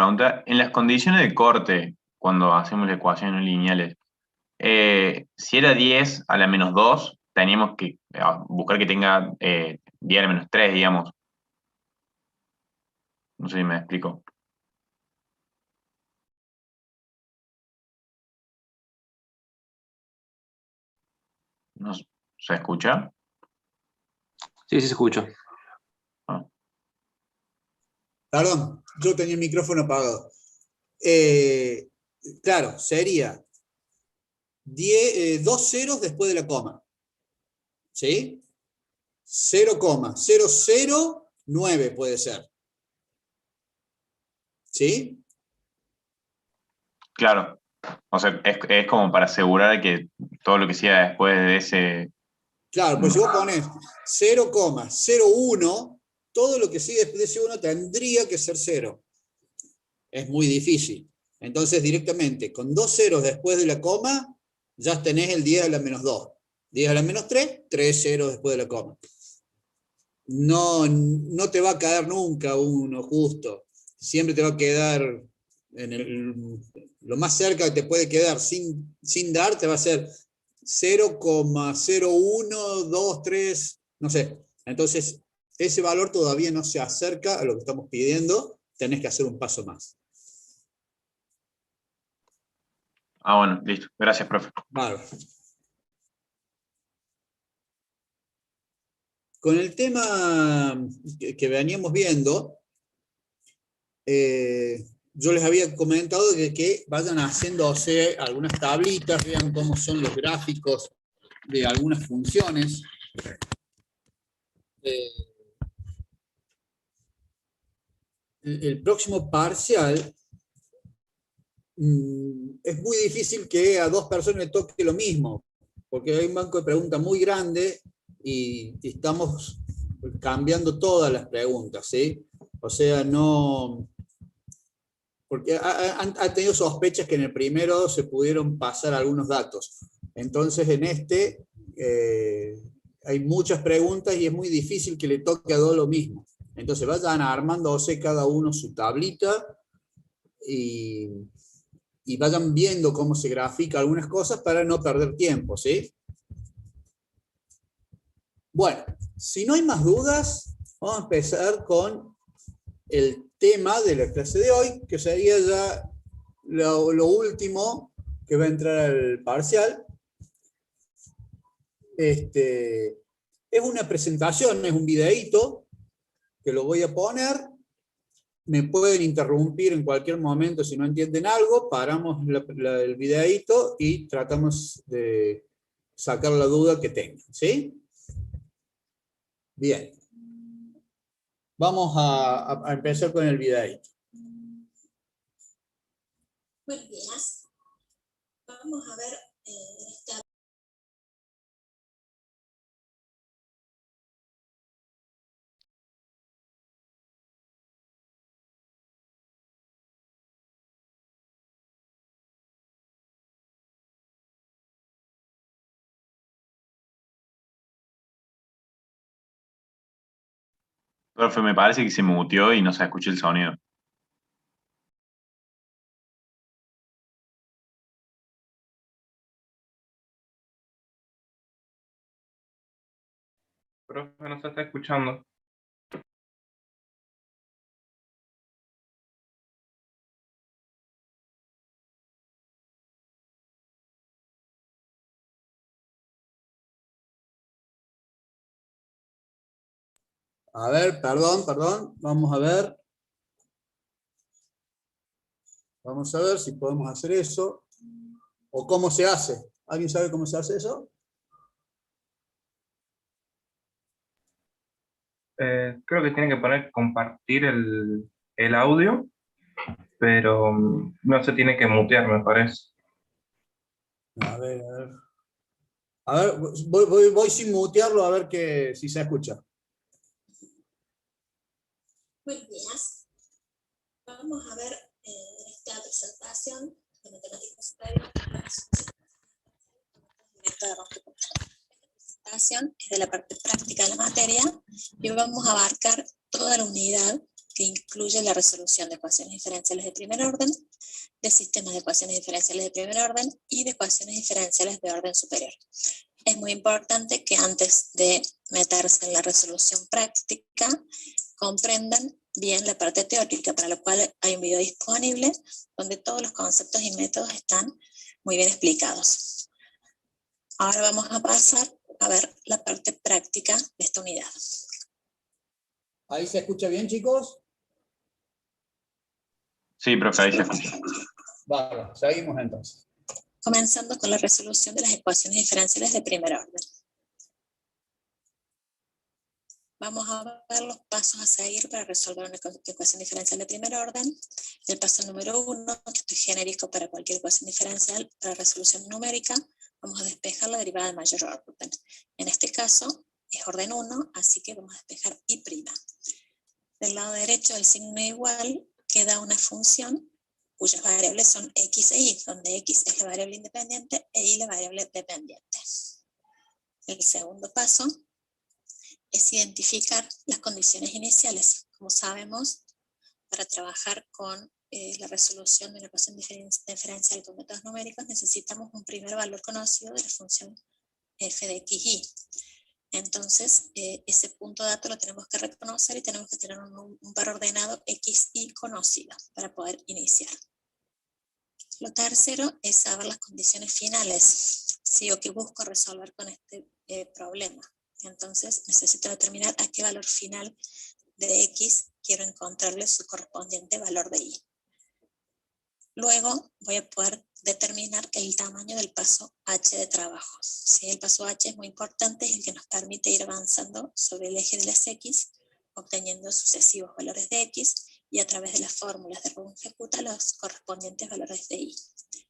pregunta. En las condiciones de corte, cuando hacemos las ecuaciones no lineales, si era 10 a la menos 2, teníamos que buscar que tenga 10 a la menos 3, digamos. No sé si me explico. No, ¿se escucha? Sí, sí se escucha. Ah. Perdón, yo tenía el micrófono apagado. Claro, sería 2 ceros después de la coma. ¿Sí? 0,009 puede ser. ¿Sí? Claro. O sea, es como para asegurar que todo lo que siga después de ese... Claro, pues si vos pones 0,01, todo lo que sigue después de ese 1 tendría que ser 0. Es muy difícil. Entonces, directamente, con 2 ceros después de la coma, ya tenés el 10 a la menos 2. 10 a la menos 3, 3 ceros después de la coma. No te va a quedar nunca uno justo. Siempre te va a quedar lo más cerca que te puede quedar sin dar, te va a ser 0,0123, no sé. Entonces, ese valor todavía no se acerca a lo que estamos pidiendo, tenés que hacer un paso más. Ah, bueno, listo. Gracias, profe. Vale. Con el tema que veníamos viendo, yo les había comentado que vayan haciéndose algunas tablitas, vean cómo son los gráficos de algunas funciones. El próximo parcial es muy difícil que a 2 personas le toque lo mismo, porque hay un banco de preguntas muy grande y estamos cambiando todas las preguntas, ¿sí? O sea, no... Porque han tenido sospechas que en el primero se pudieron pasar algunos datos. Entonces, en este hay muchas preguntas y es muy difícil que le toque a 2 lo mismo. Entonces, vayan armándose cada uno su tablita y vayan viendo cómo se grafica algunas cosas para no perder tiempo, ¿sí? Bueno, si no hay más dudas, vamos a empezar con el tema de la clase de hoy, que sería ya lo último que va a entrar al parcial. Es una presentación, es un videíto que lo voy a poner. Me pueden interrumpir en cualquier momento si no entienden algo, paramos el videíto y tratamos de sacar la duda que tengan, ¿sí? Bien. Vamos a empezar con el videíto. Buenos días. Vamos a ver esta. Profe, me parece que se muteó y no se escucha el sonido. Profe, no se está escuchando. A ver, perdón, vamos a ver. Vamos a ver si podemos hacer eso. ¿O cómo se hace? ¿Alguien sabe cómo se hace eso? Creo que tiene que poner compartir el audio, pero no se tiene que mutear, me parece. A ver, a ver. A ver, voy sin mutearlo a ver si se escucha. Buenos días. Vamos a ver esta presentación de matemáticas superiores. Esta presentación es de la parte práctica de la materia y vamos a abarcar toda la unidad que incluye la resolución de ecuaciones diferenciales de primer orden, de sistemas de ecuaciones diferenciales de primer orden y de ecuaciones diferenciales de orden superior. Es muy importante que antes de meterse en la resolución práctica, comprendan bien la parte teórica, para lo cual hay un video disponible donde todos los conceptos y métodos están muy bien explicados. Ahora vamos a pasar a ver la parte práctica de esta unidad. ¿Ahí se escucha bien, chicos? Sí, profe, ahí se escucha. Vale, seguimos entonces. Comenzando con la resolución de las ecuaciones diferenciales de primer orden. Vamos a ver los pasos a seguir para resolver una ecuación diferencial de primer orden. El paso número 1, que esto es genérico para cualquier ecuación diferencial, para resolución numérica, vamos a despejar la derivada de mayor orden. En este caso es orden 1, así que vamos a despejar y'. Del lado derecho del signo igual queda una función cuyas variables son x e y, donde x es la variable independiente e y la variable dependiente. El segundo paso es identificar las condiciones iniciales. Como sabemos, para trabajar con la resolución de una ecuación diferencial con métodos numéricos necesitamos un primer valor conocido de la función f de x, y. Entonces, ese punto de dato lo tenemos que reconocer y tenemos que tener un par ordenado x, y conocido para poder iniciar. Lo tercero es saber las condiciones finales, ¿sí? O que busco resolver con este problema. Entonces, necesito determinar a qué valor final de x quiero encontrarle su correspondiente valor de y. Luego voy a poder determinar el tamaño del paso h de trabajo. ¿Sí? El paso h es muy importante, es el que nos permite ir avanzando sobre el eje de las x, obteniendo sucesivos valores de x, y a través de las fórmulas de Runge-Kutta los correspondientes valores de y.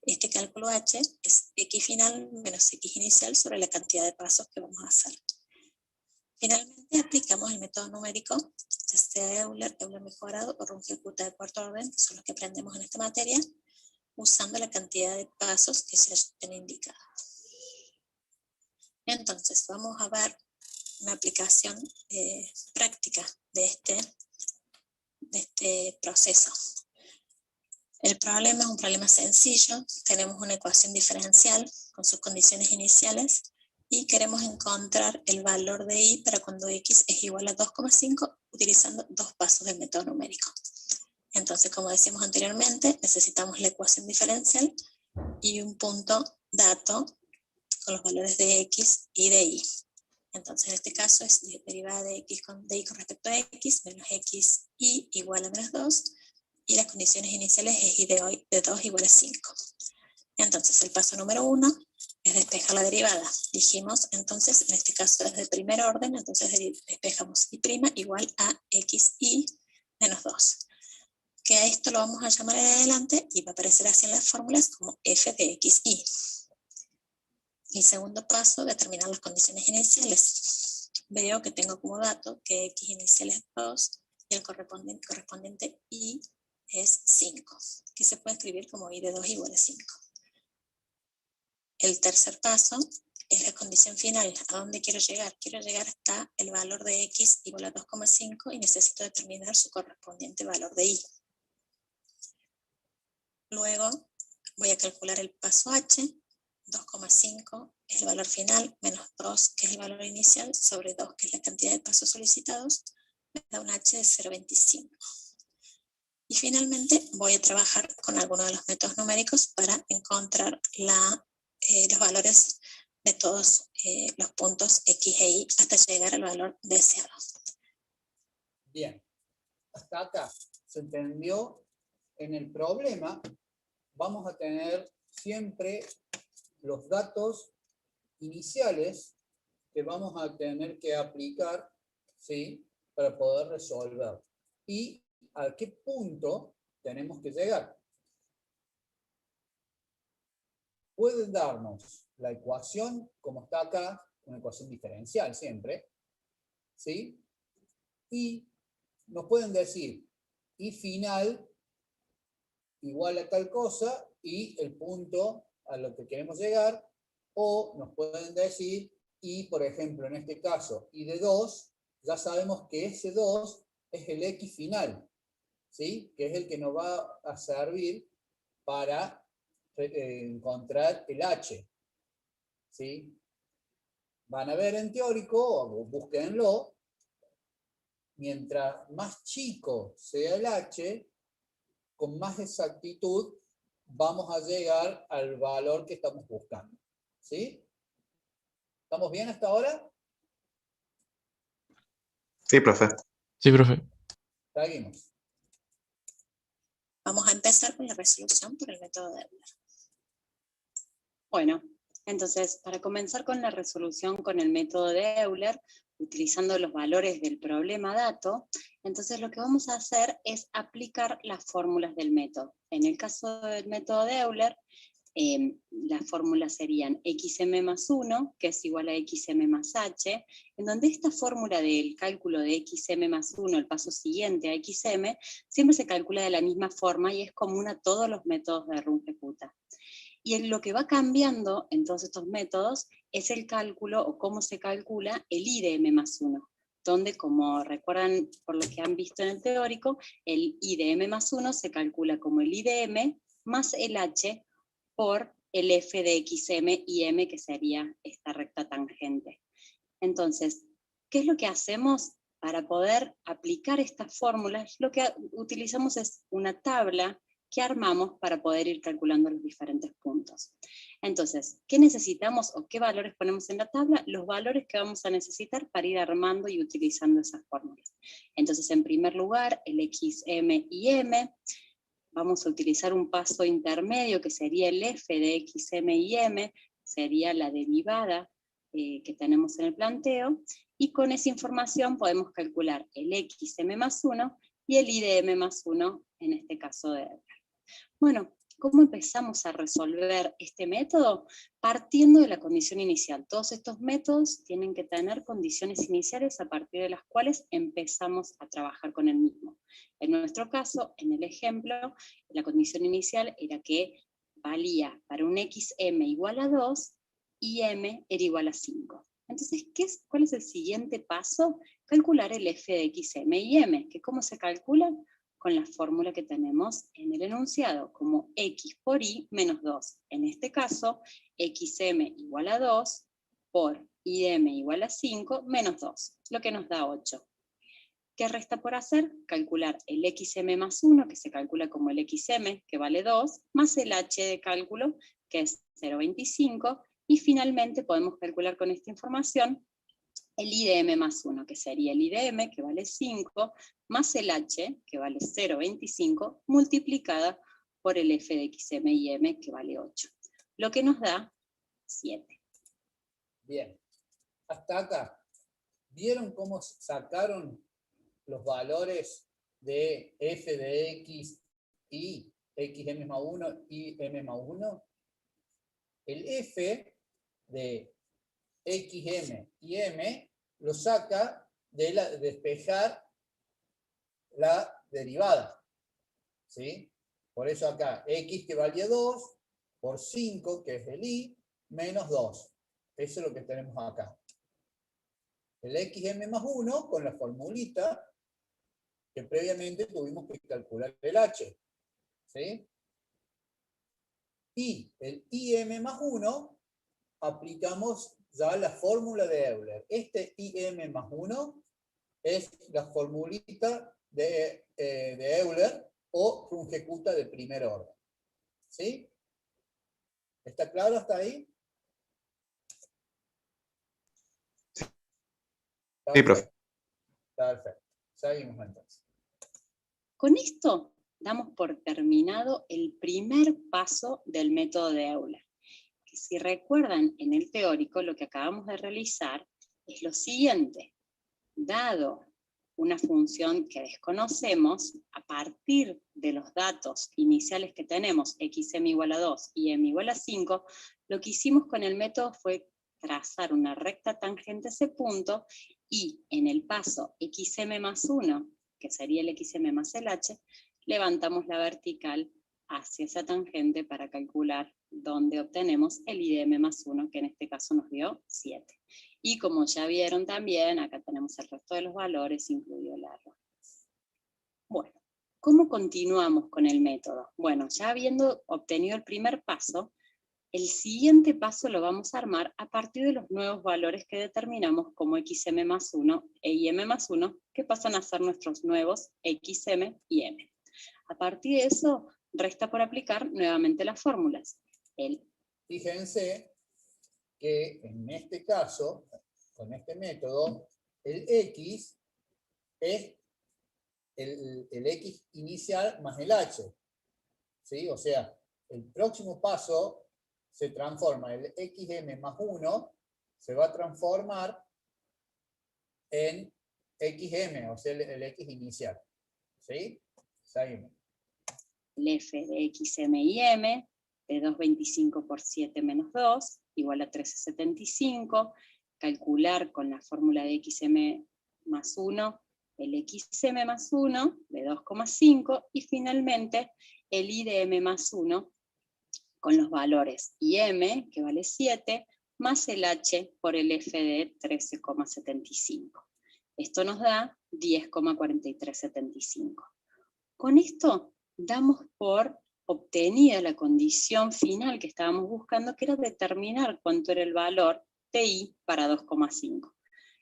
Este cálculo h es x final menos x inicial sobre la cantidad de pasos que vamos a hacer. Finalmente aplicamos el método numérico, ya sea Euler, Euler mejorado o Runge-Kutta de cuarto orden, que son los que aprendemos en esta materia, usando la cantidad de pasos que se hayan indicado. Entonces vamos a ver una aplicación práctica de este proceso. El problema es un problema sencillo. Tenemos una ecuación diferencial con sus condiciones iniciales y queremos encontrar el valor de y para cuando x es igual a 2,5 utilizando dos pasos del método numérico. Entonces, como decíamos anteriormente, necesitamos la ecuación diferencial y un punto dato con los valores de x y de y. Entonces, en este caso es derivada de y con respecto a x menos x y igual a menos 2, y las condiciones iniciales es y de 2 igual a 5. Entonces, el paso número 1 es despejar la derivada. Dijimos, entonces, en este caso es de primer orden, entonces despejamos y' igual a x y menos 2. Que a esto lo vamos a llamar en adelante y va a aparecer así en las fórmulas como f de x y. El segundo paso, determinar las condiciones iniciales. Veo que tengo como dato que x inicial es 2 y el correspondiente y es 5, que se puede escribir como y de 2 igual a 5. El tercer paso es la condición final. ¿A dónde quiero llegar? Quiero llegar hasta el valor de x igual a 2,5 y necesito determinar su correspondiente valor de y. Luego voy a calcular el paso h. 2,5 es el valor final, menos 2, que es el valor inicial, sobre 2, que es la cantidad de pasos solicitados, me da un h de 0,25. Y finalmente voy a trabajar con alguno de los métodos numéricos para encontrar los valores de todos los puntos x e y hasta llegar al valor deseado. Bien, hasta acá se entendió. En el problema vamos a tener siempre los datos iniciales que vamos a tener que aplicar, ¿sí?, para poder resolver. Y a qué punto tenemos que llegar. Pueden darnos la ecuación, como está acá, una ecuación diferencial siempre, ¿sí? Y nos pueden decir y final igual a tal cosa y el punto a lo que queremos llegar, o nos pueden decir y, por ejemplo, en este caso, y de 2, ya sabemos que ese 2 es el x final, ¿sí? Que es el que nos va a servir para encontrar el H, ¿sí? Van a ver en teórico, o búsquenlo, mientras más chico sea el H, con más exactitud vamos a llegar al valor que estamos buscando, ¿sí? ¿Estamos bien hasta ahora? Sí, profe. Sí, profe. Seguimos. Vamos a empezar con la resolución por el método de Euler. Bueno, entonces, para comenzar con la resolución con el método de Euler, utilizando los valores del problema dato, entonces lo que vamos a hacer es aplicar las fórmulas del método. En el caso del método de Euler, las fórmulas serían xm más 1, que es igual a xm más h, en donde esta fórmula del cálculo de xm más 1, el paso siguiente a xm, siempre se calcula de la misma forma y es común a todos los métodos de Runge-Kutta. Y lo que va cambiando en todos estos métodos es el cálculo o cómo se calcula el I de m más 1, donde, como recuerdan por lo que han visto en el teórico, el I de m más 1 se calcula como el I de m más el h por el f de xm y m, que sería esta recta tangente. Entonces, ¿qué es lo que hacemos para poder aplicar estas fórmulas? Lo que utilizamos es una tabla que armamos para poder ir calculando los diferentes puntos. Entonces, ¿qué necesitamos o qué valores ponemos en la tabla? Los valores que vamos a necesitar para ir armando y utilizando esas fórmulas. Entonces, en primer lugar, el xm y m. Vamos a utilizar un paso intermedio que sería el f de xm y m, sería la derivada que tenemos en el planteo, y con esa información podemos calcular el xm más 1 y el I de m más 1, en este caso de Euler. Bueno, ¿cómo empezamos a resolver este método? Partiendo de la condición inicial. Todos estos métodos tienen que tener condiciones iniciales a partir de las cuales empezamos a trabajar con el mismo. En nuestro caso, en el ejemplo, la condición inicial era que valía para un xm igual a 2 y m era igual a 5. Entonces, ¿cuál es el siguiente paso? Calcular el f de xm y m, que ¿cómo se calcula? Con la fórmula que tenemos en el enunciado, como x por y menos 2. En este caso, xm igual a 2 por i de m igual a 5 menos 2, lo que nos da 8. ¿Qué resta por hacer? Calcular el xm más 1, que se calcula como el xm, que vale 2, más el h de cálculo, que es 0,25, y finalmente podemos calcular con esta información el I de m más 1, que sería el I de m, que vale 5, más el h, que vale 0,25, multiplicada por el f de xm y m, que vale 8. Lo que nos da 7. Bien. Hasta acá. ¿Vieron cómo sacaron los valores de f de x y xm más 1 y m más 1? El f de xm y m lo saca de despejar la derivada, ¿sí? Por eso acá, x que valía 2, por 5, que es el i, menos 2. Eso es lo que tenemos acá. El xm más 1 con la formulita que previamente tuvimos que calcular el h, ¿sí? Y el im más 1 aplicamos ya la fórmula de Euler. Este im más 1 es la formulita de Euler o Runge-Kutta de primer orden. ¿Sí? ¿Está claro hasta ahí? Sí, profe. Perfecto. Seguimos entonces. Con esto damos por terminado el primer paso del método de Euler. Que si recuerdan en el teórico, lo que acabamos de realizar es lo siguiente. Dado una función que desconocemos, a partir de los datos iniciales que tenemos, xm igual a 2 y m igual a 5, lo que hicimos con el método fue trazar una recta tangente a ese punto, y en el paso xm más 1, que sería el xm más el h, levantamos la vertical hacia esa tangente para calcular dónde obtenemos el I de m más 1, que en este caso nos dio 7. Y como ya vieron también, acá tenemos el resto de los valores, incluido el error. Bueno, ¿Cómo continuamos con el método? Bueno, ya habiendo obtenido el primer paso, el siguiente paso lo vamos a armar a partir de los nuevos valores que determinamos como xm más 1 e im más 1, que pasan a ser nuestros nuevos xm y m. A partir de eso, resta por aplicar nuevamente las fórmulas. Fíjense que en este caso, con este método, el x es el x inicial más el h. ¿Sí? O sea, el próximo paso se transforma, el xm más 1 se va a transformar en xm, o sea, el x inicial. ¿Sí? Seguimos. El f de xm y m, de 225 por 7 menos 2, igual a 1375. Calcular con la fórmula de xm más 1, el xm más 1 de 2,5, y finalmente el i de m más 1, con los valores im, que vale 7, más el h por el f de 13,75. Esto nos da 10,4375. Con esto damos por obtenida la condición final que estábamos buscando, que era determinar cuánto era el valor de i para 2,5.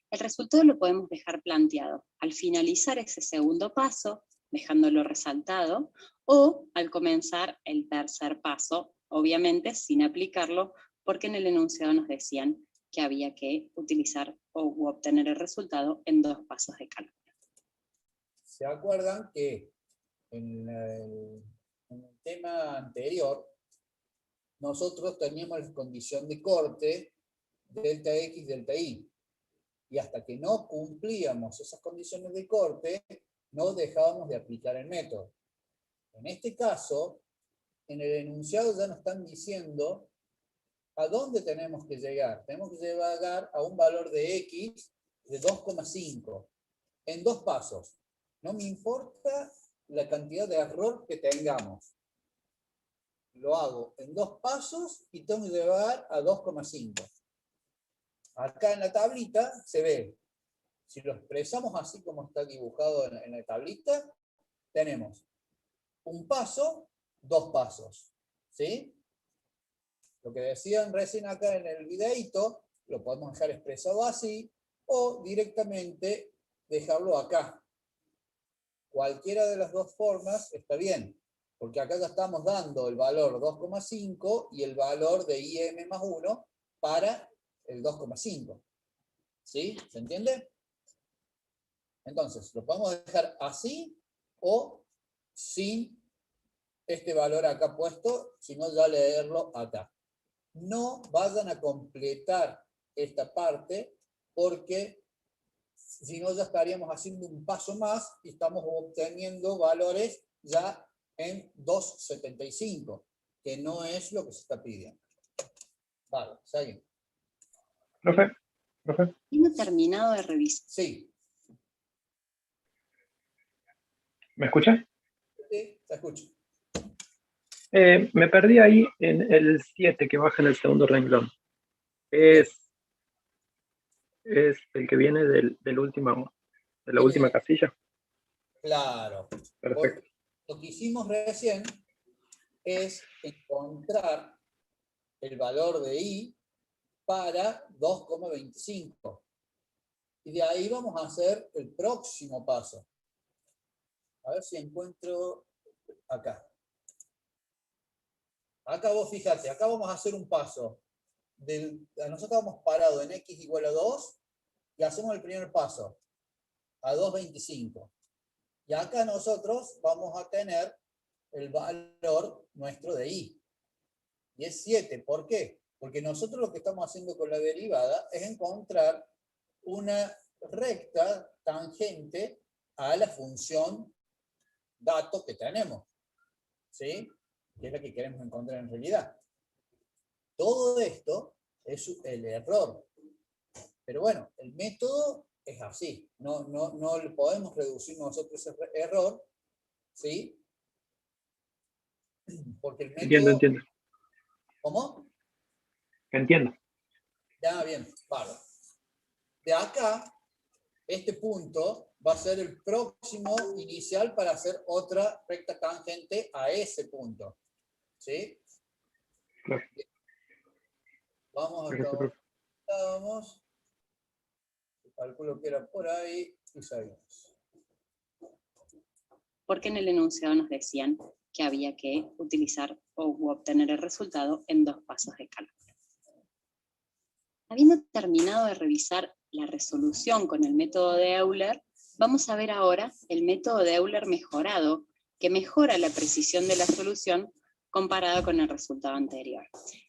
El resultado lo podemos dejar planteado al finalizar ese segundo paso, dejándolo resaltado, o al comenzar el tercer paso, obviamente sin aplicarlo, porque en el enunciado nos decían que había que utilizar o obtener el resultado en 2 pasos de cálculo. ¿Se acuerdan que en el tema anterior nosotros teníamos la condición de corte delta x, delta y? Y hasta que no cumplíamos esas condiciones de corte, no dejábamos de aplicar el método. En este caso, en el enunciado ya nos están diciendo a dónde tenemos que llegar. Tenemos que llegar a un valor de x de 2,5 en 2 pasos. No me importa la cantidad de error que tengamos. Lo hago en 2 pasos y tengo que llegar a 2,5. Acá en la tablita se ve, si lo expresamos así como está dibujado en la tablita, tenemos un paso, 2 pasos. ¿Sí? Lo que decían recién acá en el videíto, lo podemos dejar expresado así, o directamente dejarlo acá. Cualquiera de las dos formas está bien, porque acá ya estamos dando el valor 2,5 y el valor de IM más 1 para el 2,5. ¿Sí? ¿Se entiende? Entonces, lo podemos dejar así o sin este valor acá puesto, sino ya leerlo acá. No vayan a completar esta parte porque si no ya estaríamos haciendo un paso más y estamos obteniendo valores ya en 2,75, que no es lo que se está pidiendo. Vale, seguimos. Profe. ¿Hemos terminado de revisar? Sí. ¿Me escucha? Sí, te escucho. Me perdí ahí en el 7 que baja en el segundo renglón. Es el que viene de la última casilla. Claro. Perfecto. Lo que hicimos recién es encontrar el valor de i para 2,25. Y de ahí vamos a hacer el próximo paso. A ver si encuentro acá. Acá vos fíjate, acá vamos a hacer un paso. Nosotros estamos parados en x igual a 2 y hacemos el primer paso a 2,25. Y acá nosotros vamos a tener el valor nuestro de i. Y es 7. ¿Por qué? Porque nosotros lo que estamos haciendo con la derivada es encontrar una recta tangente a la función dato que tenemos. ¿Sí? Que es la que queremos encontrar en realidad. Todo esto es el error. Pero bueno, el método es así. No le podemos reducir nosotros ese error. ¿Sí? Porque el método... Entiendo. ¿Cómo? Entiendo. Ya, bien, vale. De acá, este punto va a ser el próximo inicial para hacer otra recta tangente a ese punto. ¿Sí? Claro. Vamos a Perfecto, profe. estábamos. Calculo que era por ahí y seguimos. Porque en el enunciado nos decían que había que utilizar o obtener el resultado en 2 pasos de cálculo. Habiendo terminado de revisar la resolución con el método de Euler, vamos a ver ahora el método de Euler mejorado, que mejora la precisión de la solución comparada con el resultado anterior.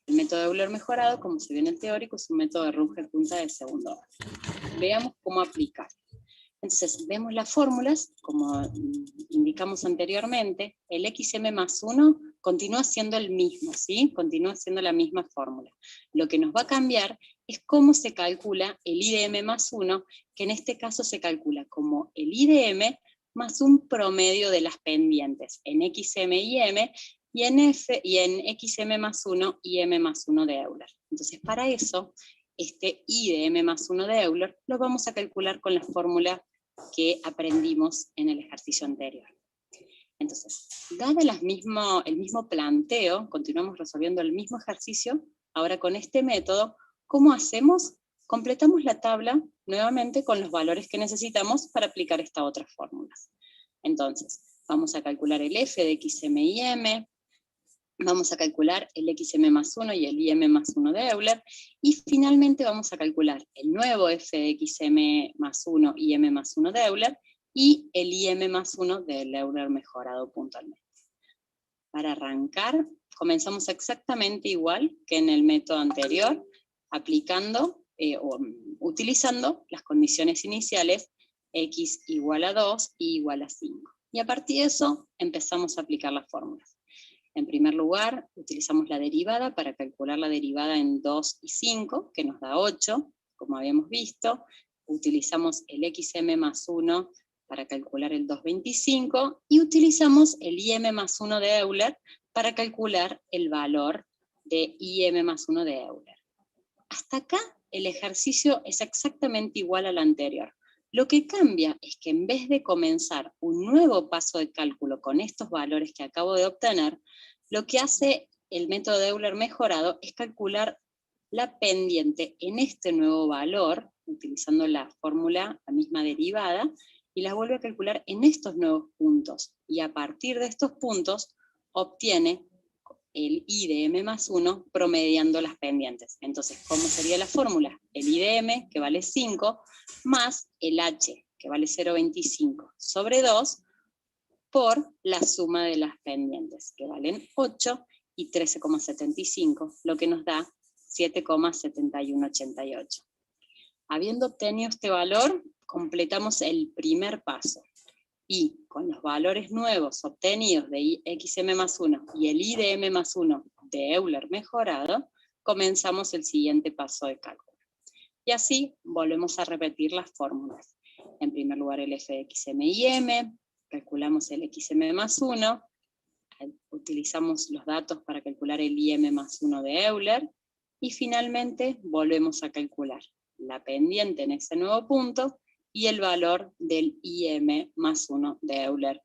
El método de Euler mejorado, como se ve en el teórico, es un método de Runge-Punta de segundo orden. Veamos cómo aplicar. Entonces, vemos las fórmulas, como indicamos anteriormente, el XM más 1 continúa siendo el mismo, ¿sí? Continúa siendo la misma fórmula. Lo que nos va a cambiar es cómo se calcula el IDM más 1, que en este caso se calcula como el IDM más un promedio de las pendientes en XM y M, y en XM más 1 y M más 1 de Euler. Entonces, para eso, este IDM más 1 de Euler lo vamos a calcular con la fórmula que aprendimos en el ejercicio anterior. Entonces, dado el mismo planteo, continuamos resolviendo el mismo ejercicio, ahora con este método, ¿cómo hacemos? Completamos la tabla nuevamente con los valores que necesitamos para aplicar estas otras fórmulas. Entonces, vamos a calcular el F de XM y M, vamos a calcular el XM más 1 y el IM más 1 de Euler, y finalmente vamos a calcular el nuevo F de XM más 1 y M más 1 de Euler, y el IM más 1 del Euler mejorado puntualmente. Para arrancar, comenzamos exactamente igual que en el método anterior, aplicando o utilizando las condiciones iniciales x igual a 2 y igual a 5. Y a partir de eso empezamos a aplicar las fórmulas. En primer lugar, utilizamos la derivada para calcular la derivada en 2 y 5, que nos da 8, como habíamos visto. Utilizamos el XM más 1 para calcular el 2,25, y utilizamos el IM más 1 de Euler para calcular el valor de IM más 1 de Euler. Hasta acá el ejercicio es exactamente igual al anterior. Lo que cambia es que en vez de comenzar un nuevo paso de cálculo con estos valores que acabo de obtener, lo que hace el método de Euler mejorado es calcular la pendiente en este nuevo valor, utilizando la fórmula, la misma derivada, y la vuelve a calcular en estos nuevos puntos. Y a partir de estos puntos obtiene el IDM más 1 promediando las pendientes. Entonces, ¿cómo sería la fórmula? El IDM, que vale 5, más el H, que vale 0,25, sobre 2, por la suma de las pendientes, que valen 8 y 13,75, lo que nos da 7,7188. Habiendo obtenido este valor, completamos el primer paso. Y con los valores nuevos obtenidos de XM más 1 y el IDM más 1 de Euler mejorado, comenzamos el siguiente paso de cálculo. Y así volvemos a repetir las fórmulas. En primer lugar el F de XM y M, calculamos el XM más 1, utilizamos los datos para calcular el IM más 1 de Euler, y finalmente volvemos a calcular la pendiente en ese nuevo punto, y el valor del IM más 1 de Euler,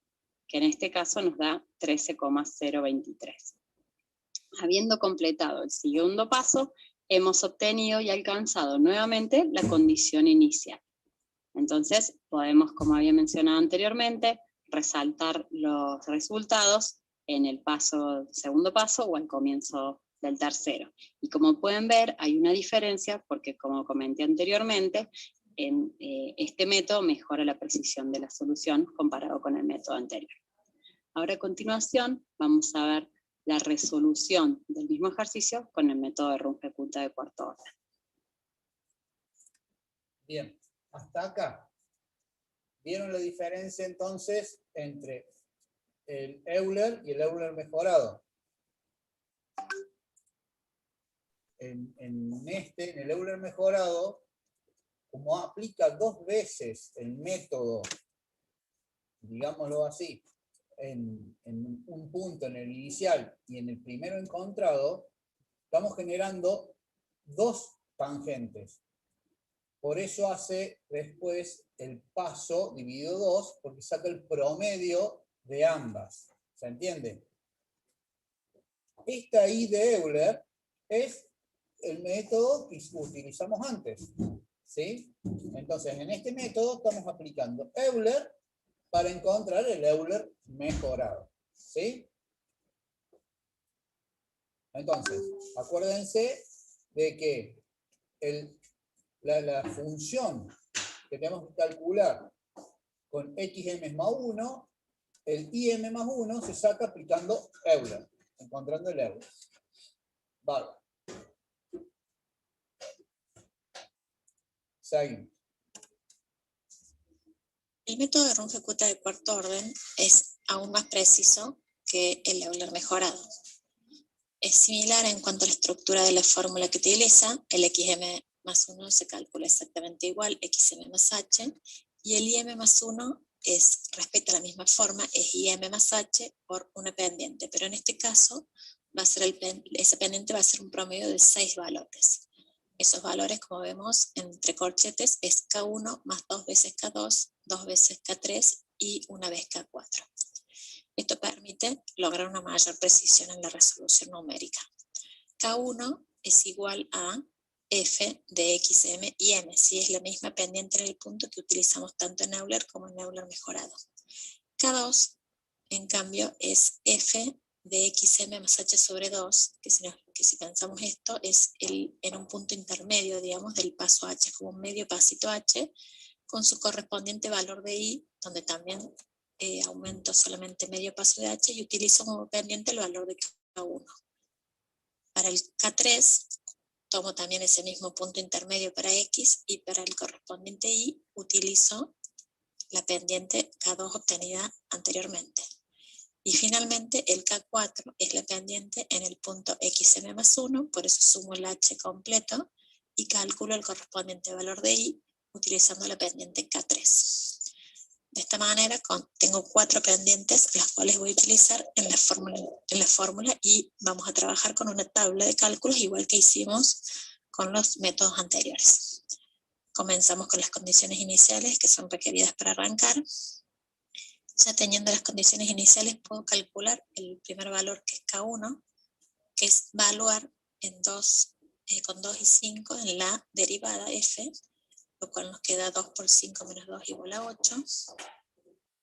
que en este caso nos da 13,023. Habiendo completado el segundo paso, hemos obtenido y alcanzado nuevamente la condición inicial. Entonces, podemos, como había mencionado anteriormente, resaltar los resultados en el segundo paso o al comienzo del tercero. Y como pueden ver, hay una diferencia porque, como comenté anteriormente, este método mejora la precisión de la solución comparado con el método anterior. Ahora a continuación vamos a ver la resolución del mismo ejercicio con el método de Runge-Punta de cuarto orden. Bien, hasta acá. ¿Vieron la diferencia entonces entre el Euler y el Euler mejorado? En el Euler mejorado, como aplica 2 veces el método, digámoslo así, en un punto en el inicial y en el primero encontrado, estamos generando 2 tangentes. Por eso hace después el paso dividido 2, porque saca el promedio de ambas. ¿Se entiende? Esta I de Euler es el método que utilizamos antes. ¿Sí? Entonces, en este método estamos aplicando Euler para encontrar el Euler mejorado. ¿Sí? Entonces, acuérdense de que la función que tenemos que calcular con xm más 1, el im más 1 se saca aplicando Euler, encontrando el Euler. Vale. Seguimos. El método de Runge-Kutta de cuarto orden es aún más preciso que el Euler mejorado. Es similar en cuanto a la estructura de la fórmula que utiliza. El xm más 1 se calcula exactamente igual, xm más h, y el im más 1 respecto a la misma forma, es im más h por una pendiente, pero en este caso va a ser esa pendiente va a ser un promedio de 6 valores. Esos valores, como vemos entre corchetes, es K1 más 2 veces K2, 2 veces K3 y una vez K4. Esto permite lograr una mayor precisión en la resolución numérica. K1 es igual a F de XM y M, si es la misma pendiente en el punto que utilizamos tanto en Euler como en Euler mejorado. K2, en cambio, es F de XM más H sobre 2, que si pensamos esto, es en un punto intermedio, digamos, del paso H, como un medio pasito H, con su correspondiente valor de I, donde también aumento solamente medio paso de H y utilizo como pendiente el valor de K1. Para el K3, tomo también ese mismo punto intermedio para X y para el correspondiente Y utilizo la pendiente K2 obtenida anteriormente. Y finalmente el K4 es la pendiente en el punto XM más 1, por eso sumo el H completo y calculo el correspondiente valor de I utilizando la pendiente K3. De esta manera tengo 4 pendientes, las cuales voy a utilizar en la fórmula y vamos a trabajar con una tabla de cálculos igual que hicimos con los métodos anteriores. Comenzamos con las condiciones iniciales que son requeridas para arrancar. Ya teniendo las condiciones iniciales puedo calcular el primer valor que es K1, que es evaluar con 2 y 5 en la derivada F, lo cual nos queda 2 por 5 menos 2 igual a 8.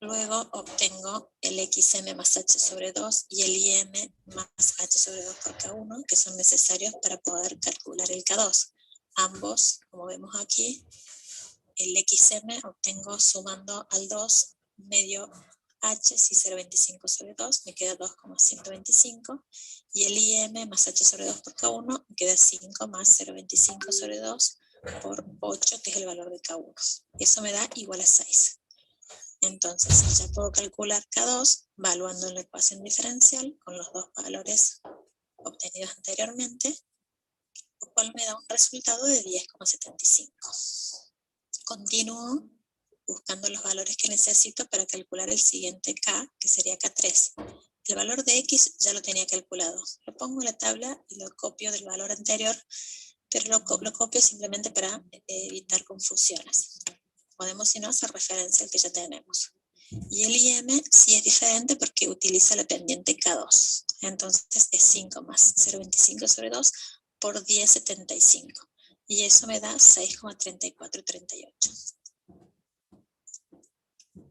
Luego obtengo el XM más H sobre 2 y el IM más H sobre 2 por K1, que son necesarios para poder calcular el K2. Ambos, como vemos aquí, el XM obtengo sumando al 2 medio H, si 0,25 sobre 2, me queda 2,125, y el IM más H sobre 2 por K1 me queda 5 más 0,25 sobre 2 por 8, que es el valor de K1. Eso me da igual a 6. Entonces ya puedo calcular K2 evaluando en la ecuación diferencial con los 2 valores obtenidos anteriormente, lo cual me da un resultado de 10,75. Continúo buscando los valores que necesito para calcular el siguiente K, que sería K3. El valor de X ya lo tenía calculado. Lo pongo en la tabla y lo copio del valor anterior, pero lo copio simplemente para evitar confusiones. Podemos, si no, hacer referencia al que ya tenemos. Y el IM sí es diferente porque utiliza la pendiente K2. Entonces es 5 más 0,25 sobre 2 por 10,75. Y eso me da 6,3438.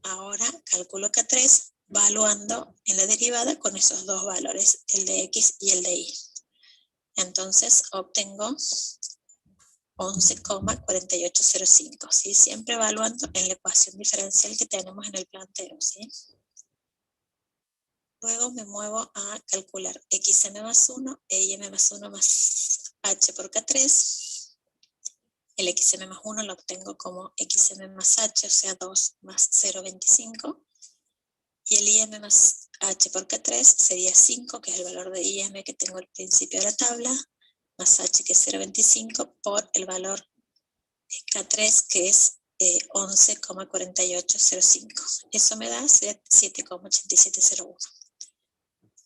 Ahora calculo K3 evaluando en la derivada con esos 2 valores, el de X y el de Y. Entonces obtengo 11,4805, ¿sí? Siempre evaluando en la ecuación diferencial que tenemos en el planteo, ¿sí? Luego me muevo a calcular XM más 1 e IM más 1 más H por K3. El XM más 1 lo obtengo como XM más H, o sea 2 más 0,25. Y el IM más H por K3 sería 5, que es el valor de IM que tengo al principio de la tabla, más H, que es 0,25, por el valor de K3, que es 11,4805. Eso me da 7,8701.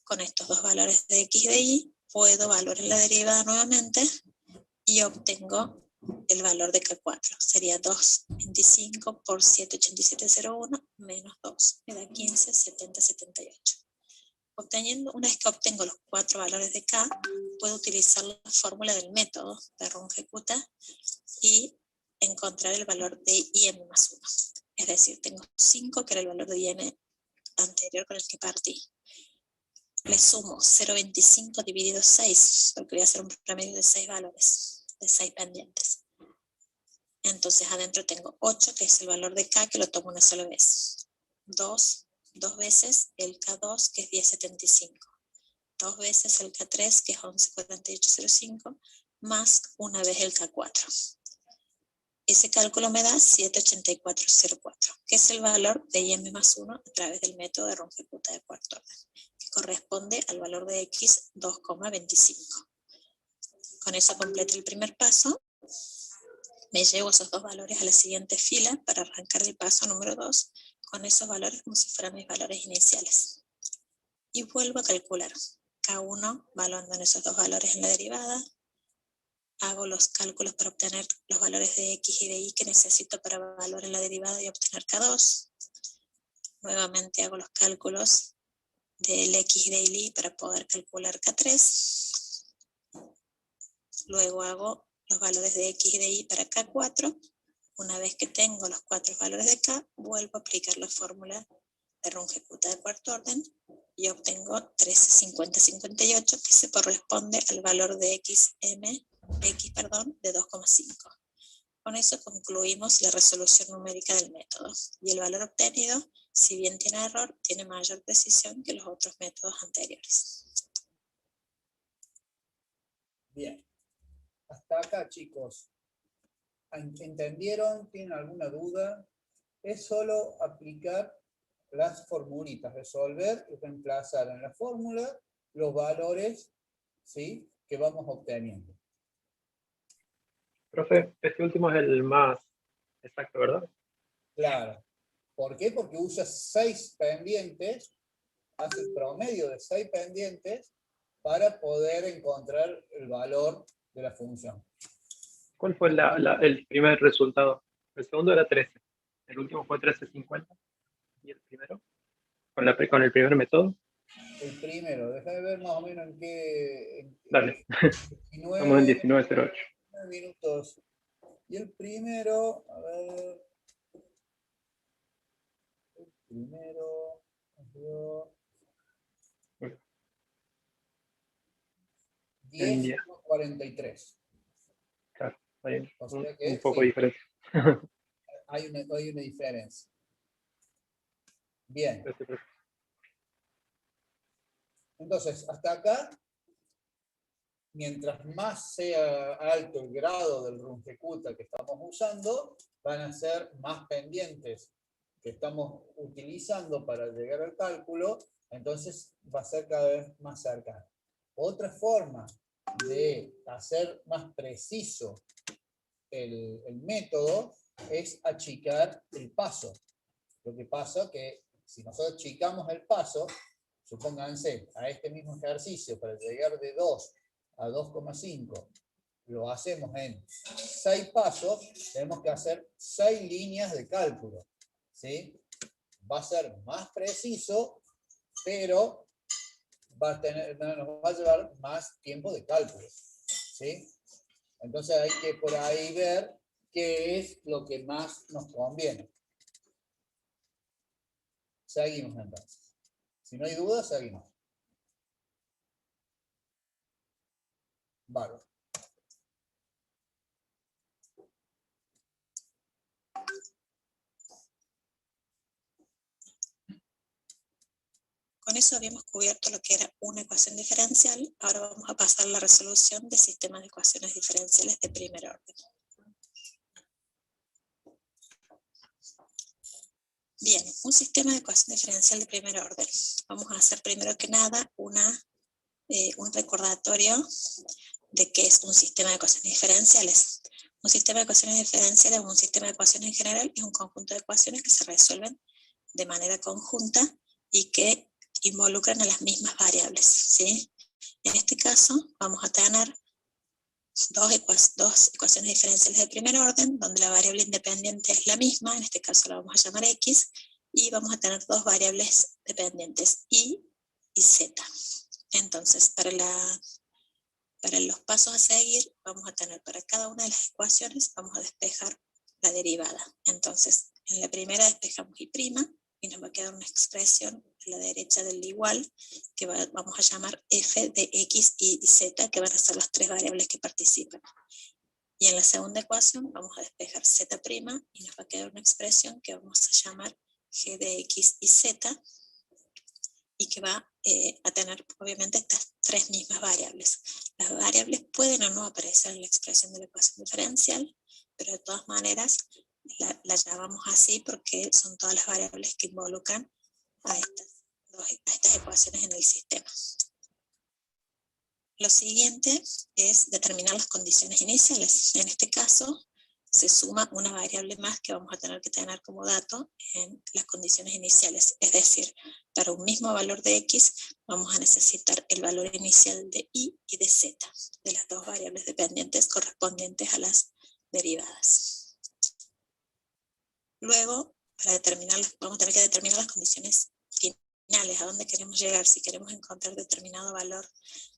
Con estos 2 valores de X y de Y, puedo evaluar la derivada nuevamente y obtengo el valor de K4. Sería 225 por 78701 menos 2. Me da 15,7078. Una vez que obtengo los 4 valores de K, puedo utilizar la fórmula del método de Runge-Kutta y encontrar el valor de IM más 1. Es decir, tengo 5, que era el valor de IM anterior con el que partí. Le sumo 0,25 dividido 6, porque voy a hacer un promedio de 6 valores, de 6 pendientes. Entonces adentro tengo 8, que es el valor de K, que lo tomo una sola vez. 2 veces el K2, que es 10,75. 2 veces el K3, que es 11,4805, más una vez el K4. Ese cálculo me da 7,8404, que es el valor de IM más 1 a través del método de Runge-Kutta de cuarto orden, que corresponde al valor de X 2,25. Con eso completo el primer paso. Me llevo esos 2 valores a la siguiente fila para arrancar el paso número 2 con esos valores como si fueran mis valores iniciales. Y vuelvo a calcular. K1 valuando en esos 2 valores en la derivada. Hago los cálculos para obtener los valores de X y de Y que necesito para evaluar en la derivada y obtener K2. Nuevamente hago los cálculos del X y del Y para poder calcular K3. Luego hago los valores de X y de Y para K4. Una vez que tengo los 4 valores de K, vuelvo a aplicar la fórmula de Runge-Kutta de cuarto orden y obtengo 13,5058, que se corresponde al valor de X de 2,5. Con eso concluimos la resolución numérica del método. Y el valor obtenido, si bien tiene error, tiene mayor precisión que los otros métodos anteriores. Bien. Hasta acá, chicos. ¿Entendieron? ¿Tienen alguna duda? Es solo aplicar las formulitas, resolver y reemplazar en la fórmula los valores, ¿sí?, que vamos obteniendo. Profe, este último es el más exacto, ¿verdad? Claro. ¿Por qué? Porque usa 6 pendientes, hace el promedio de 6 pendientes para poder encontrar el valor de la función. ¿Cuál fue el primer resultado? El segundo era 13. El último fue 13,50. ¿Y el primero? ¿Con el primer método? El primero, déjame ver más o menos en qué... Dale. 19, Estamos en 19,08. minutos. Y el primero, a ver... El primero... 10,43. Claro, hay O sea que, un poco sí, diferente. hay una diferencia. Bien. Entonces, hasta acá, mientras más sea alto el grado del Runge-Kutta que estamos usando, van a ser más pendientes que estamos utilizando para llegar al cálculo, entonces va a ser cada vez más cercano. Otra forma de hacer más preciso el método es achicar el paso. Lo que pasa es que si nosotros achicamos el paso, supónganse, a este mismo ejercicio, para llegar de 2 a 2,5, lo hacemos en 6 pasos, tenemos que hacer 6 líneas de cálculo, ¿sí? Va a ser más preciso, pero nos va a llevar más tiempo de cálculo, ¿sí? Entonces hay que por ahí ver qué es lo que más nos conviene. Seguimos entonces. Si no hay dudas, seguimos. Vale. Con eso habíamos cubierto lo que era una ecuación diferencial. Ahora vamos a pasar a la resolución de sistemas de ecuaciones diferenciales de primer orden. Bien, un sistema de ecuación diferencial de primer orden. Vamos a hacer primero que nada un recordatorio de qué es un sistema de ecuaciones diferenciales. Un sistema de ecuaciones diferenciales o un sistema de ecuaciones en general es un conjunto de ecuaciones que se resuelven de manera conjunta y que involucran a las mismas variables, ¿sí? En este caso vamos a tener dos ecuaciones diferenciales de primer orden, donde la variable independiente es la misma, en este caso la vamos a llamar x, y vamos a tener dos variables dependientes, y z. Entonces, para los pasos a seguir, vamos a tener para cada una de las ecuaciones, vamos a despejar la derivada. Entonces, en la primera despejamos y' y nos va a quedar una expresión a la derecha del igual que vamos a llamar f de x, y z, que van a ser las tres variables que participan. Y en la segunda ecuación vamos a despejar z' y nos va a quedar una expresión que vamos a llamar g de x y z, y que va a tener obviamente estas tres mismas variables. Las variables pueden o no aparecer en la expresión de la ecuación diferencial, pero de todas maneras la llamamos así porque son todas las variables que involucran a estas ecuaciones en el sistema. Lo siguiente es determinar las condiciones iniciales. En este caso se suma una variable más que vamos a tener que tener como dato en las condiciones iniciales. Es decir, para un mismo valor de x vamos a necesitar el valor inicial de y de z, de las dos variables dependientes correspondientes a las derivadas. Luego, vamos a tener que determinar las condiciones finales, a dónde queremos llegar, si queremos encontrar determinado valor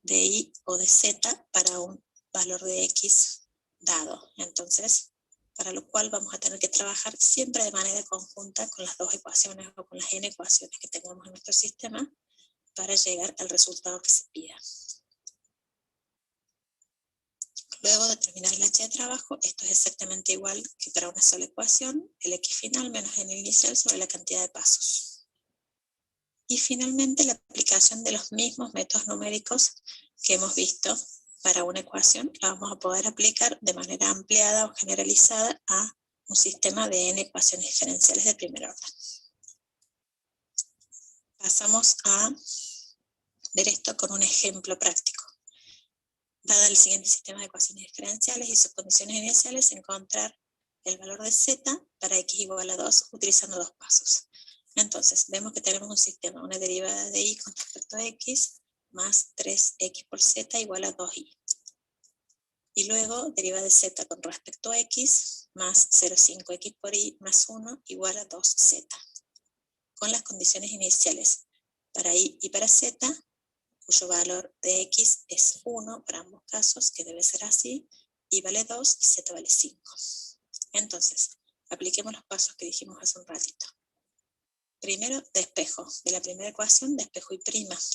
de y o de z para un valor de x dado. Entonces, para lo cual vamos a tener que trabajar siempre de manera conjunta con las dos ecuaciones o con las n ecuaciones que tengamos en nuestro sistema para llegar al resultado que se pida. Luego de determinar el h de trabajo, esto es exactamente igual que para una sola ecuación, el x final menos n inicial sobre la cantidad de pasos. Y finalmente la aplicación de los mismos métodos numéricos que hemos visto para una ecuación, la vamos a poder aplicar de manera ampliada o generalizada a un sistema de n ecuaciones diferenciales de primer orden. Pasamos a ver esto con un ejemplo práctico. Dada el siguiente sistema de ecuaciones diferenciales y sus condiciones iniciales, encontrar el valor de z para x igual a 2 utilizando dos pasos. Entonces, vemos que tenemos un sistema, una derivada de y con respecto a x, más 3x por z igual a 2y. Y luego derivada de z con respecto a x, más 0,5x por y más 1 igual a 2z. Con las condiciones iniciales para y para z, cuyo valor de x es 1 para ambos casos, que debe ser así, y vale 2 y z vale 5. Entonces, apliquemos los pasos que dijimos hace un ratito. Primero, despejo. De la primera ecuación, despejo y',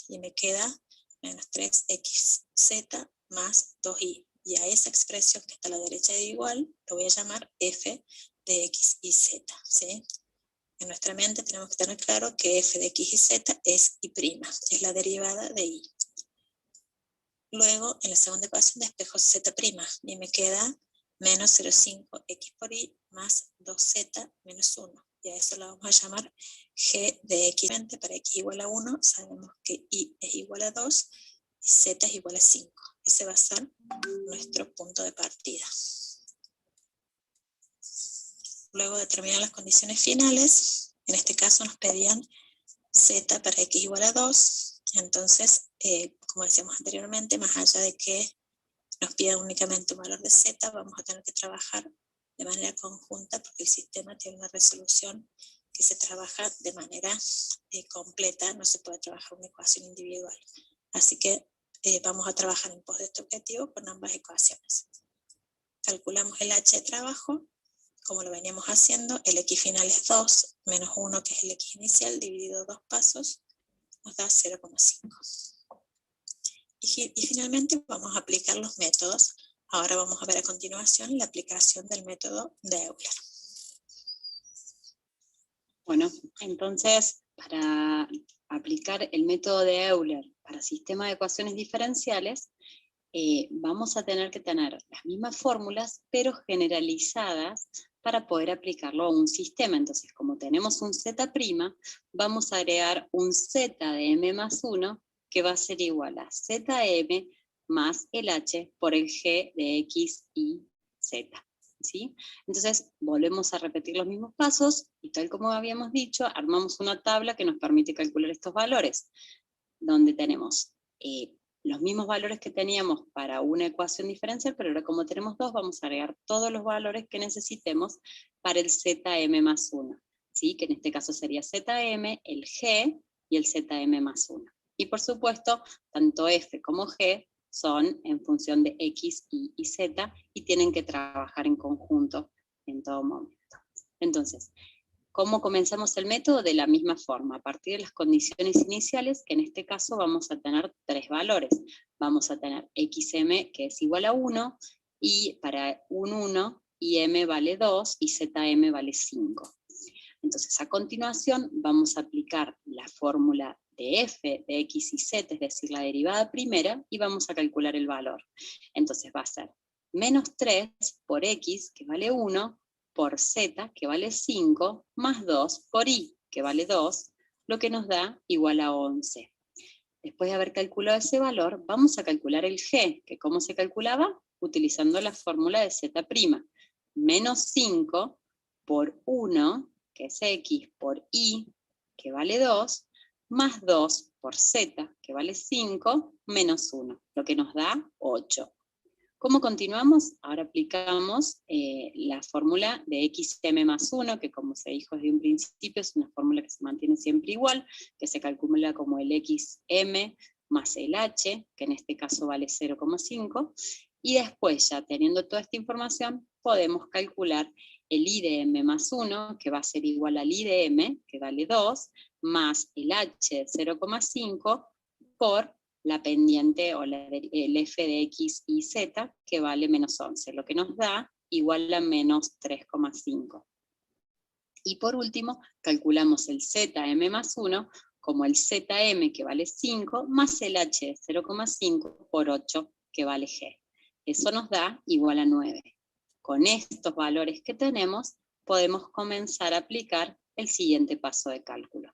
y me queda menos 3xz más 2y. Y a esa expresión que está a la derecha de igual, lo voy a llamar f de x y z, ¿sí? En nuestra mente tenemos que tener claro que f de x y z es y', es la derivada de y. Luego, en la segunda ecuación, despejo z' y me queda menos 0,5x por y más 2z menos 1. Y a eso lo vamos a llamar g de x. Para x igual a 1, sabemos que y es igual a 2 y z es igual a 5. Ese va a ser nuestro punto de partida. Luego de determinar las condiciones finales, en este caso nos pedían z para x igual a 2. Entonces, como decíamos anteriormente, más allá de que nos pidan únicamente un valor de z, vamos a tener que trabajar de manera conjunta porque el sistema tiene una resolución que se trabaja de manera completa, no se puede trabajar una ecuación individual. Así que vamos a trabajar en pos de este objetivo con ambas ecuaciones. Calculamos el h de trabajo, como lo veníamos haciendo, el x final es 2, menos 1 que es el x inicial, dividido dos pasos, nos da 0,5. Y finalmente vamos a aplicar los métodos. Ahora vamos a ver a continuación la aplicación del método de Euler. Bueno, entonces para aplicar el método de Euler para sistema de ecuaciones diferenciales, vamos a tener que tener las mismas fórmulas, pero generalizadas para poder aplicarlo a un sistema. Entonces, como tenemos un z', vamos a agregar un z de m más 1, que va a ser igual a zm más el h por el g de x y z. ¿Sí? Entonces, volvemos a repetir los mismos pasos, y tal como habíamos dicho, armamos una tabla que nos permite calcular estos valores, donde tenemos los mismos valores que teníamos para una ecuación diferencial, pero ahora como tenemos dos, vamos a agregar todos los valores que necesitemos para el ZM más 1, ¿sí? Que en este caso sería ZM, el G y el ZM más 1. Y por supuesto, tanto F como G son en función de X, Y Z, y tienen que trabajar en conjunto en todo momento. Entonces, ¿cómo comenzamos el método? De la misma forma, a partir de las condiciones iniciales, que en este caso vamos a tener tres valores. Vamos a tener XM, que es igual a 1, y para un 1, IM vale 2, y ZM vale 5. Entonces, a continuación, vamos a aplicar la fórmula de F, de X y Z, es decir, la derivada primera, y vamos a calcular el valor. Entonces va a ser menos 3 por X, que vale 1, por Z, que vale 5, más 2 por Y, que vale 2, lo que nos da igual a 11. Después de haber calculado ese valor, vamos a calcular el G, que ¿cómo se calculaba? Utilizando la fórmula de Z'. Menos 5 por 1, que es X, por Y, que vale 2, más 2 por Z, que vale 5, menos 1, lo que nos da 8. ¿Cómo continuamos? Ahora aplicamos la fórmula de XM más 1, que como se dijo desde un principio, es una fórmula que se mantiene siempre igual, que se calcula como el XM más el H, que en este caso vale 0,5, y después, ya teniendo toda esta información, podemos calcular el IDM más 1, que va a ser igual al IDM, que vale 2, más el H de 0,5 por la pendiente o el F de X y Z, que vale menos 11, lo que nos da igual a menos 3,5. Y por último, calculamos el ZM más 1 como el ZM, que vale 5, más el H de 0,5 por 8, que vale G. Eso nos da igual a 9. Con estos valores que tenemos, podemos comenzar a aplicar el siguiente paso de cálculo.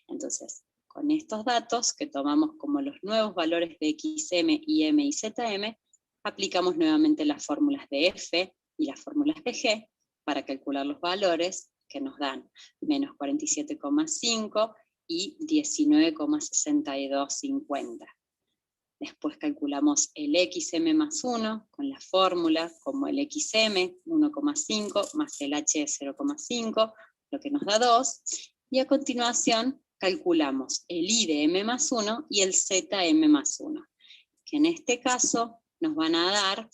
Entonces, con estos datos, que tomamos como los nuevos valores de XM, IM y ZM, aplicamos nuevamente las fórmulas de F y las fórmulas de G para calcular los valores que nos dan menos 47,5 y 19,6250. Después calculamos el XM más 1 con la fórmula como el XM, 1,5 más el H de 0,5, lo que nos da 2, y a continuación calculamos el IDM más 1 y el ZM más 1, que en este caso nos van a dar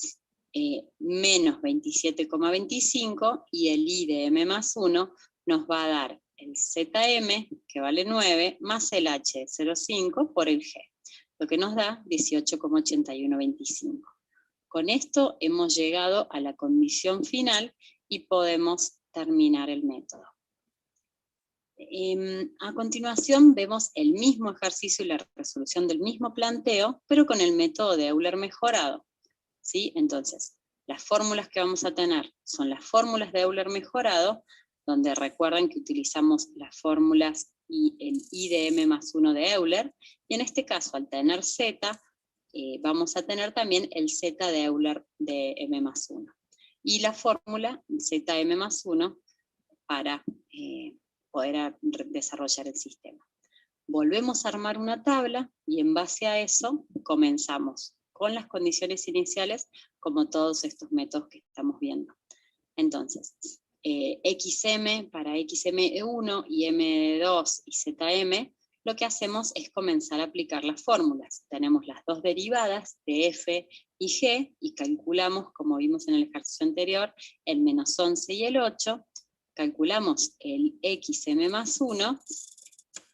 menos 27,25, y el IDM más 1 nos va a dar el ZM, que vale 9, más el H de 0,5 por el G, lo que nos da 18,8125. Con esto hemos llegado a la condición final y podemos terminar el método. A continuación vemos el mismo ejercicio y la resolución del mismo planteo, pero con el método de Euler mejorado, ¿sí? Entonces, las fórmulas que vamos a tener son las fórmulas de Euler mejorado, donde recuerden que utilizamos las fórmulas y el IDM más 1 de Euler, y en este caso, al tener Z, vamos a tener también el Z de Euler de M más 1. Y la fórmula ZM más 1 para poder desarrollar el sistema. Volvemos a armar una tabla, y en base a eso comenzamos con las condiciones iniciales, como todos estos métodos que estamos viendo. Entonces, XM para XM1 y M2 y ZM, lo que hacemos es comenzar a aplicar las fórmulas. Tenemos las dos derivadas de F y G, y calculamos, como vimos en el ejercicio anterior, el menos 11 y el 8, calculamos el XM más 1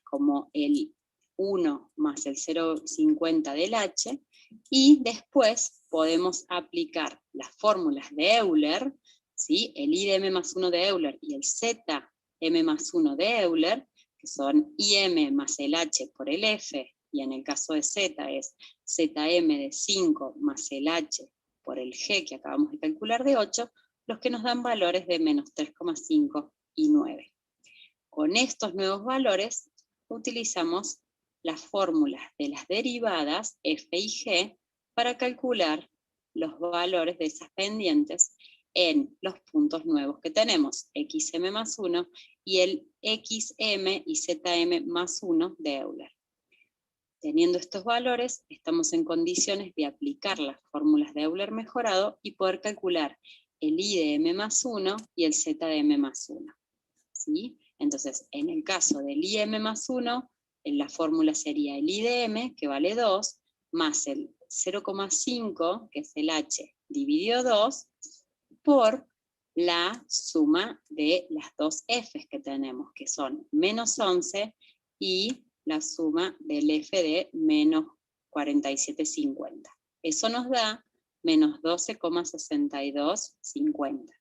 como el 1 más el 0,50 del H, y después podemos aplicar las fórmulas de Euler, ¿sí? El IDM más 1 de Euler y el ZM más 1 de Euler, que son IM más el H por el F, y en el caso de Z es ZM de 5 más el H por el G que acabamos de calcular de 8, los que nos dan valores de menos 3,5 y 9. Con estos nuevos valores utilizamos las fórmulas de las derivadas F y G para calcular los valores de esas pendientes en los puntos nuevos que tenemos, XM más 1 y el XM y ZM más 1 de Euler. Teniendo estos valores, estamos en condiciones de aplicar las fórmulas de Euler mejorado y poder calcular el I de m más 1 y el z de m más 1. ¿Sí? Entonces, en el caso del I m más 1, la fórmula sería el I de m, que vale 2, más el 0,5, que es el h, dividido 2, por la suma de las dos f's que tenemos, que son menos 11 y la suma del f de menos 47,50. Eso nos da menos 12,6250.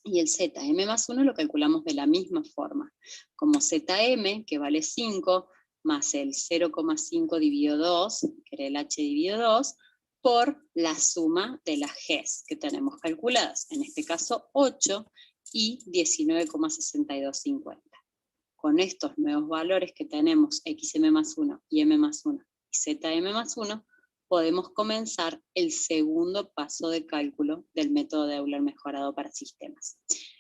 Y el zm más 1 lo calculamos de la misma forma, como zm, que vale 5, más el 0,5 dividido 2, que era el h dividido 2, por la suma de las g's que tenemos calculadas, en este caso 8 y 19,6250. Con estos nuevos valores que tenemos, xm más 1 y m más 1 y zm más 1, podemos comenzar el segundo paso de cálculo del método de Euler mejorado para sistemas.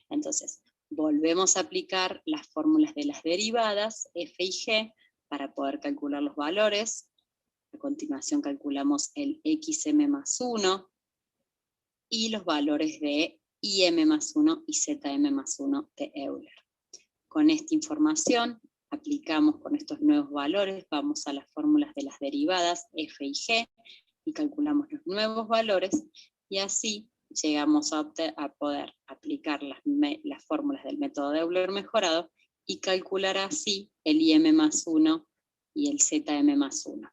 Entonces, volvemos a aplicar las fórmulas de las derivadas, f y g, para poder calcular los valores. A continuación calculamos el xm más 1 y los valores de im más 1 y zm más 1 de Euler. Con esta información, aplicamos con estos nuevos valores, vamos a las fórmulas de las derivadas f y g y calculamos los nuevos valores, y así llegamos a poder aplicar las fórmulas del método de Euler mejorado y calcular así el im más 1 y el zm más 1.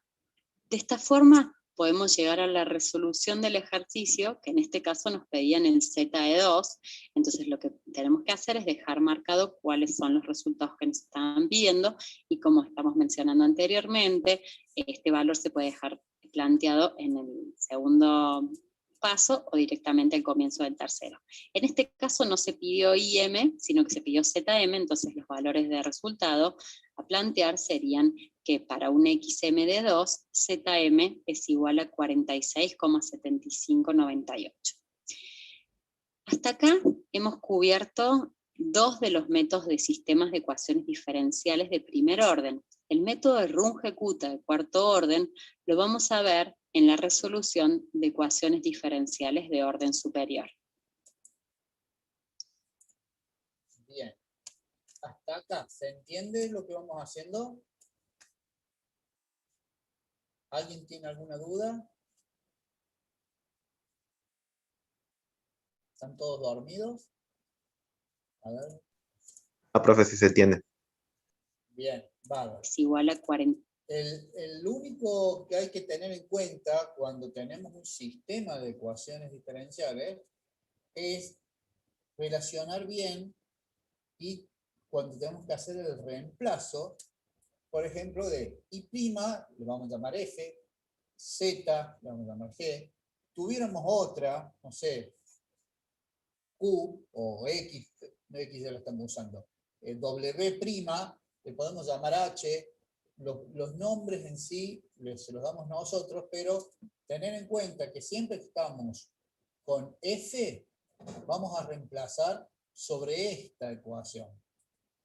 De esta forma podemos llegar a la resolución del ejercicio, que en este caso nos pedían el z de 2, entonces lo que tenemos que hacer es dejar marcado cuáles son los resultados que nos estaban pidiendo, y como estamos mencionando anteriormente, este valor se puede dejar planteado en el segundo paso o directamente al comienzo del tercero. En este caso no se pidió IM, sino que se pidió ZM, entonces los valores de resultado a plantear serían que para un XM de 2, ZM es igual a 46,7598. Hasta acá hemos cubierto dos de los métodos de sistemas de ecuaciones diferenciales de primer orden. El método de Runge-Kutta de cuarto orden lo vamos a ver en la resolución de ecuaciones diferenciales de orden superior. Bien. Hasta acá, ¿se entiende lo que vamos haciendo? ¿Alguien tiene alguna duda? ¿Están todos dormidos? A ver. Profe, si se entiende. Bien, bárbaro. Es igual a 40. El único que hay que tener en cuenta cuando tenemos un sistema de ecuaciones diferenciales es relacionar bien, y cuando tenemos que hacer el reemplazo, por ejemplo, de I', le vamos a llamar F, Z, le vamos a llamar G, tuviéramos otra, no sé, Q o X, no X ya la estamos usando, W', le podemos llamar H, los nombres en sí se los damos nosotros, pero tener en cuenta que siempre que estamos con F, vamos a reemplazar sobre esta ecuación.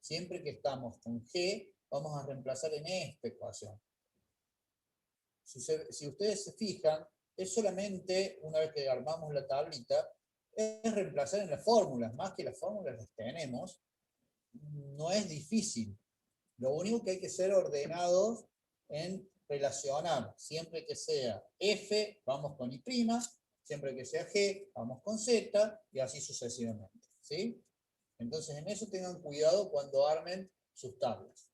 Siempre que estamos con G, vamos a reemplazar en esta ecuación. Si ustedes se fijan, es solamente, una vez que armamos la tablita, es reemplazar en las fórmulas, más que las fórmulas las tenemos, no es difícil. Lo único que hay que ser ordenados en relacionar, siempre que sea F, vamos con I', siempre que sea G, vamos con Z, y así sucesivamente, ¿sí? Entonces en eso tengan cuidado cuando armen sus tablas.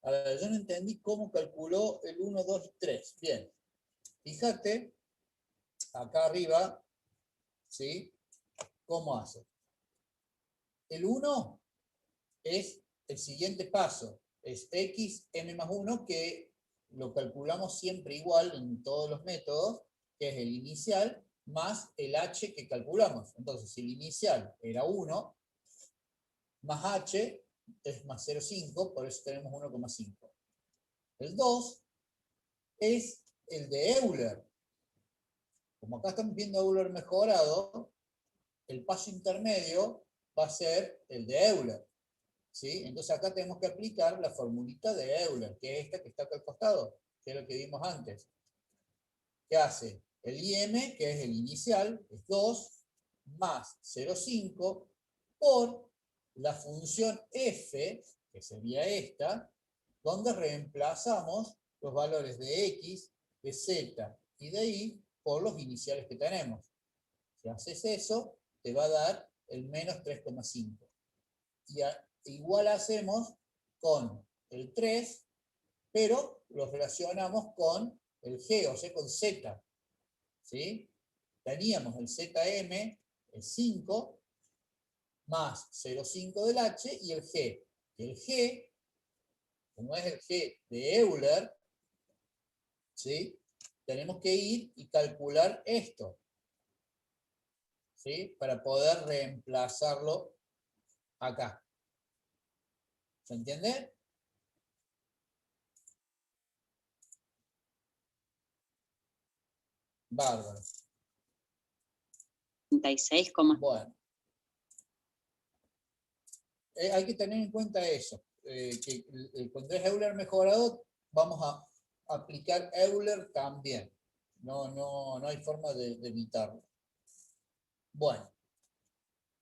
A ver, yo no entendí cómo calculó el 1, 2 y 3. Bien, fíjate, acá arriba, ¿sí? ¿Cómo hace? El 1 es el siguiente paso, es x m más 1, que lo calculamos siempre igual en todos los métodos, que es el inicial más el h que calculamos. Entonces, si el inicial era 1, más h es más 0,5, por eso tenemos 1,5. El 2 es el de Euler. Como acá estamos viendo Euler mejorado, el paso intermedio va a ser el de Euler. ¿sí? Entonces acá tenemos que aplicar la formulita de Euler, que es esta que está acá al costado, que es lo que vimos antes. ¿Qué hace? El IM, que es el inicial, es 2, más 0,5, por la función f, que sería esta, donde reemplazamos los valores de x, de z y de y por los iniciales que tenemos. Si haces eso, te va a dar el menos 3,5. Y igual hacemos con el 3, pero lo relacionamos con el g, o sea, con z. ¿Sí? Teníamos el ZM, el 5, más 0,5 del H y el G. El G, como es el G de Euler, ¿sí? Tenemos que ir y calcular esto, ¿sí? Para poder reemplazarlo acá. ¿Se entiende? Bárbaro. 36, bueno. Hay que tener en cuenta eso, que cuando es Euler mejorado, vamos a aplicar Euler también. No hay forma de evitarlo. Bueno,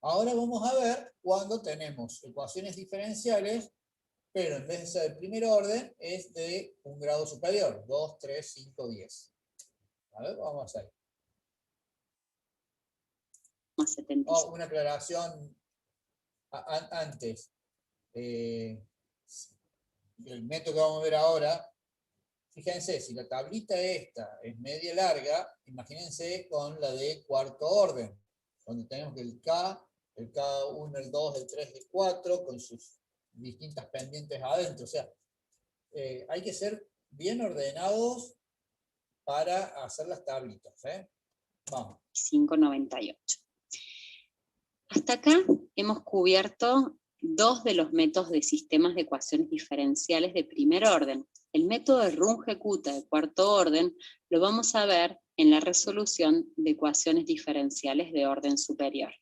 ahora vamos a ver cuando tenemos ecuaciones diferenciales, pero en vez de ser de primer orden, es de un grado superior, 2, 3, 5, 10. A ver, vamos a hacer. Oh, una aclaración antes. El método que vamos a ver ahora, fíjense, si la tablita esta es media larga, imagínense con la de cuarto orden, donde tenemos el K, el K1, el 2, el 3, el 4, con sus distintas pendientes adentro. O sea, hay que ser bien ordenados para hacer las tablitas. Vamos. 5,98. Hasta acá hemos cubierto dos de los métodos de sistemas de ecuaciones diferenciales de primer orden. El método de Runge-Kutta de cuarto orden lo vamos a ver en la resolución de ecuaciones diferenciales de orden superior.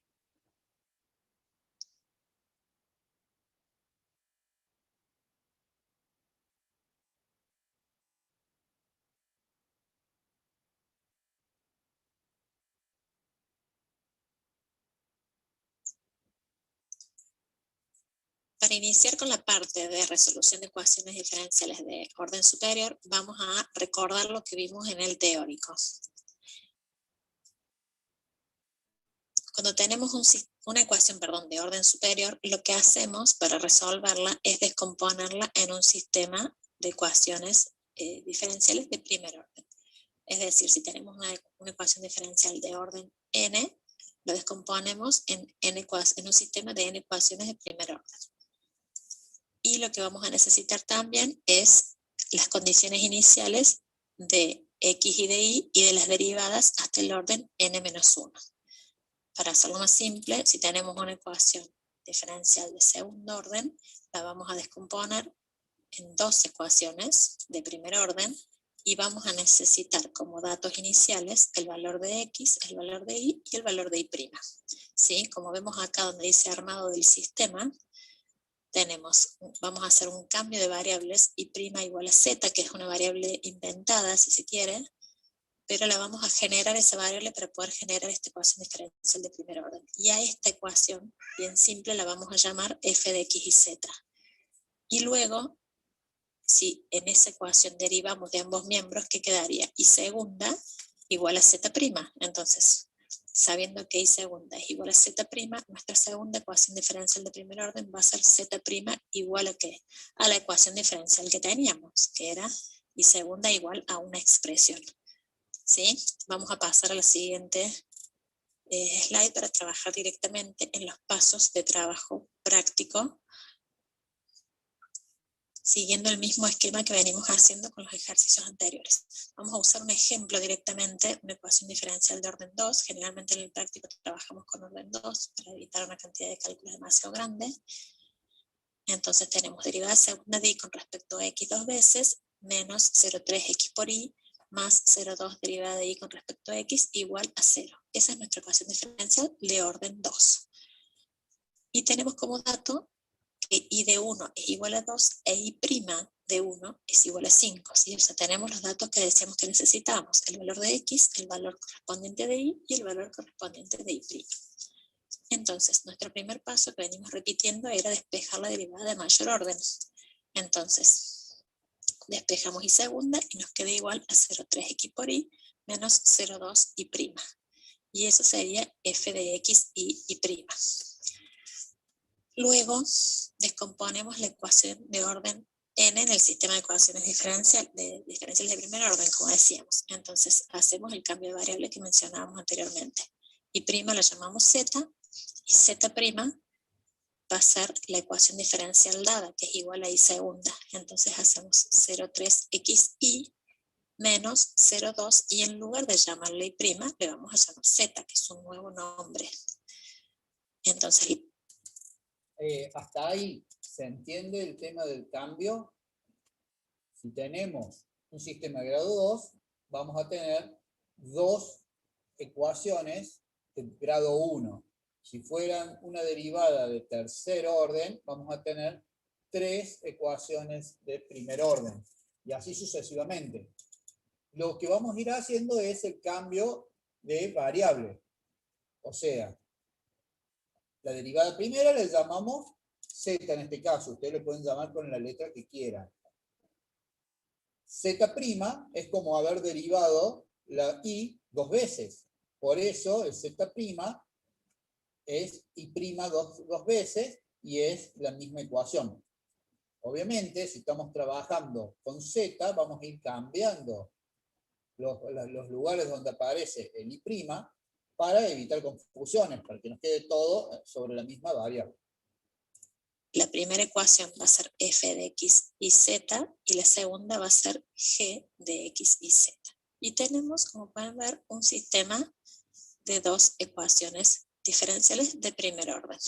Para iniciar con la parte de resolución de ecuaciones diferenciales de orden superior, vamos a recordar lo que vimos en el teórico. Cuando tenemos una ecuación de orden superior, lo que hacemos para resolverla es descomponerla en un sistema de ecuaciones diferenciales de primer orden. Es decir, si tenemos una ecuación diferencial de orden n, lo descomponemos en un sistema de n ecuaciones de primer orden. Y lo que vamos a necesitar también es las condiciones iniciales de x y de y de las derivadas hasta el orden n-1. Para hacerlo más simple, si tenemos una ecuación diferencial de segundo orden, la vamos a descomponer en dos ecuaciones de primer orden y vamos a necesitar como datos iniciales el valor de x, el valor de y el valor de y'. ¿Sí? Como vemos acá donde dice armado del sistema, vamos a hacer un cambio de variables y' igual a z, que es una variable inventada, si se quiere, pero la vamos a generar esa variable para poder generar esta ecuación diferencial de primer orden. Y a esta ecuación, bien simple, la vamos a llamar f de x y z. Y luego, si en esa ecuación derivamos de ambos miembros, ¿qué quedaría? Y segunda igual a z'. Entonces, sabiendo que y segunda es igual a z', nuestra segunda ecuación diferencial de primer orden va a ser z' igual a ¿qué? A la ecuación diferencial que teníamos, que era y segunda igual a una expresión. ¿Sí? Vamos a pasar a la siguiente slide para trabajar directamente en los pasos de trabajo práctico, siguiendo el mismo esquema que venimos haciendo con los ejercicios anteriores. Vamos a usar un ejemplo directamente, una ecuación diferencial de orden 2. Generalmente en el práctico trabajamos con orden 2 para evitar una cantidad de cálculos demasiado grande. Entonces tenemos derivada segunda de y con respecto a x dos veces, menos 0,3x por y, más 0,2 derivada de y con respecto a x igual a 0. Esa es nuestra ecuación diferencial de orden 2. Y tenemos como dato que I de 1 es igual a 2 e I' de 1 es igual a 5. ¿Sí? O sea, tenemos los datos que decíamos que necesitamos, el valor de X, el valor correspondiente de Y y el valor correspondiente de Y'. Entonces, nuestro primer paso que venimos repitiendo era despejar la derivada de mayor orden. Entonces, despejamos Y segunda y nos queda igual a 0,3X por Y menos 0,2Y'. Y eso sería f de X y Y'. Luego, descomponemos la ecuación de orden n en el sistema de ecuaciones diferenciales de primer orden, como decíamos. Entonces, hacemos el cambio de variable que mencionábamos anteriormente. Y' la llamamos z, y z' va a ser la ecuación diferencial dada, que es igual a I segunda. Entonces hacemos 0,3xy menos 0,2, y en lugar de llamarle Y', le vamos a llamar z, que es un nuevo nombre. Entonces, hasta ahí se entiende el tema del cambio. Si tenemos un sistema de grado 2, vamos a tener dos ecuaciones de grado 1. Si fueran una derivada de tercer orden, vamos a tener 3 ecuaciones de primer orden. Y así sucesivamente. Lo que vamos a ir haciendo es el cambio de variable. O sea, la derivada primera le llamamos z en este caso. Ustedes le pueden llamar con la letra que quieran. Z' es como haber derivado la y dos veces. Por eso el z' es y' dos veces y es la misma ecuación. Obviamente, si estamos trabajando con z, vamos a ir cambiando los lugares donde aparece el y' para evitar confusiones, para que nos quede todo sobre la misma variable. La primera ecuación va a ser f de x y z, y la segunda va a ser g de x y z. Y tenemos, como pueden ver, un sistema de dos ecuaciones diferenciales de primer orden.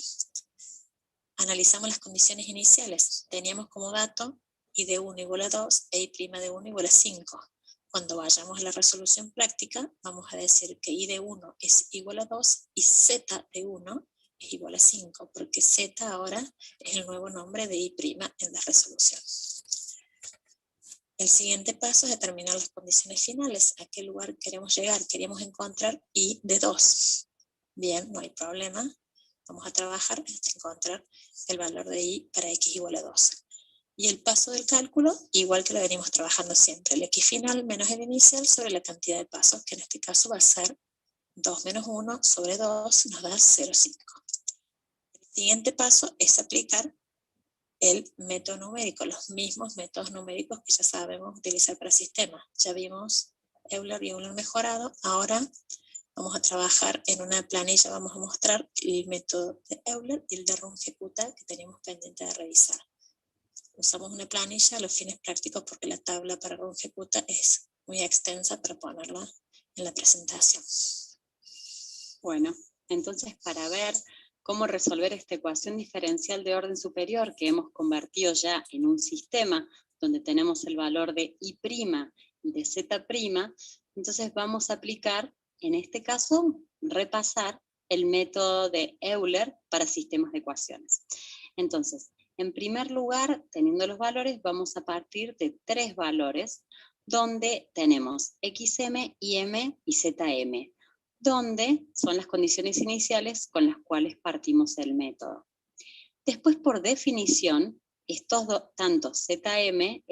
Analizamos las condiciones iniciales. Teníamos como dato y de 1 igual a 2 e y' de 1 igual a 5. Cuando vayamos a la resolución práctica, vamos a decir que y de 1 es igual a 2 y z de 1 es igual a 5, porque z ahora es el nuevo nombre de y' en la resolución. El siguiente paso es determinar las condiciones finales. ¿A qué lugar queremos llegar? Queremos encontrar y de 2. Bien, no hay problema. Vamos a trabajar hasta encontrar el valor de y para x igual a 2. Y el paso del cálculo, igual que lo venimos trabajando siempre. El x final menos el inicial sobre la cantidad de pasos, que en este caso va a ser 2 menos 1 sobre 2, nos da 0,5. El siguiente paso es aplicar el método numérico, los mismos métodos numéricos que ya sabemos utilizar para sistemas. Ya vimos Euler y Euler mejorado. Ahora vamos a trabajar en una planilla, vamos a mostrar el método de Euler y el de Runge-Kutta que tenemos pendiente de revisar. Usamos una planilla a los fines prácticos porque la tabla para Runge-Kutta es muy extensa para ponerla en la presentación. Bueno, entonces para ver cómo resolver esta ecuación diferencial de orden superior que hemos convertido ya en un sistema donde tenemos el valor de y' y de z', entonces vamos a aplicar, en este caso, repasar el método de Euler para sistemas de ecuaciones. Entonces, en primer lugar, teniendo los valores, vamos a partir de 3 valores, donde tenemos xm, im y zm, donde son las condiciones iniciales con las cuales partimos el método. Después, por definición, estos tanto zm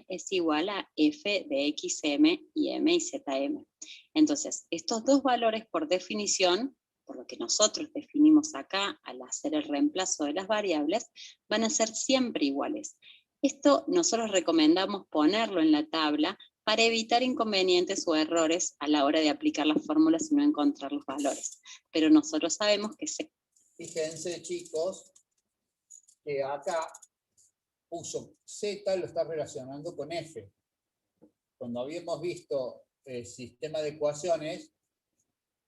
es igual a f de xm, im y zm. Entonces, estos dos valores por definición, por lo que nosotros definimos acá al hacer el reemplazo de las variables, van a ser siempre iguales. Esto nosotros recomendamos ponerlo en la tabla para evitar inconvenientes o errores a la hora de aplicar las fórmulas y no encontrar los valores. Pero nosotros sabemos que sí. Fíjense, chicos, que acá puso Z, lo está relacionando con F. Cuando habíamos visto el sistema de ecuaciones,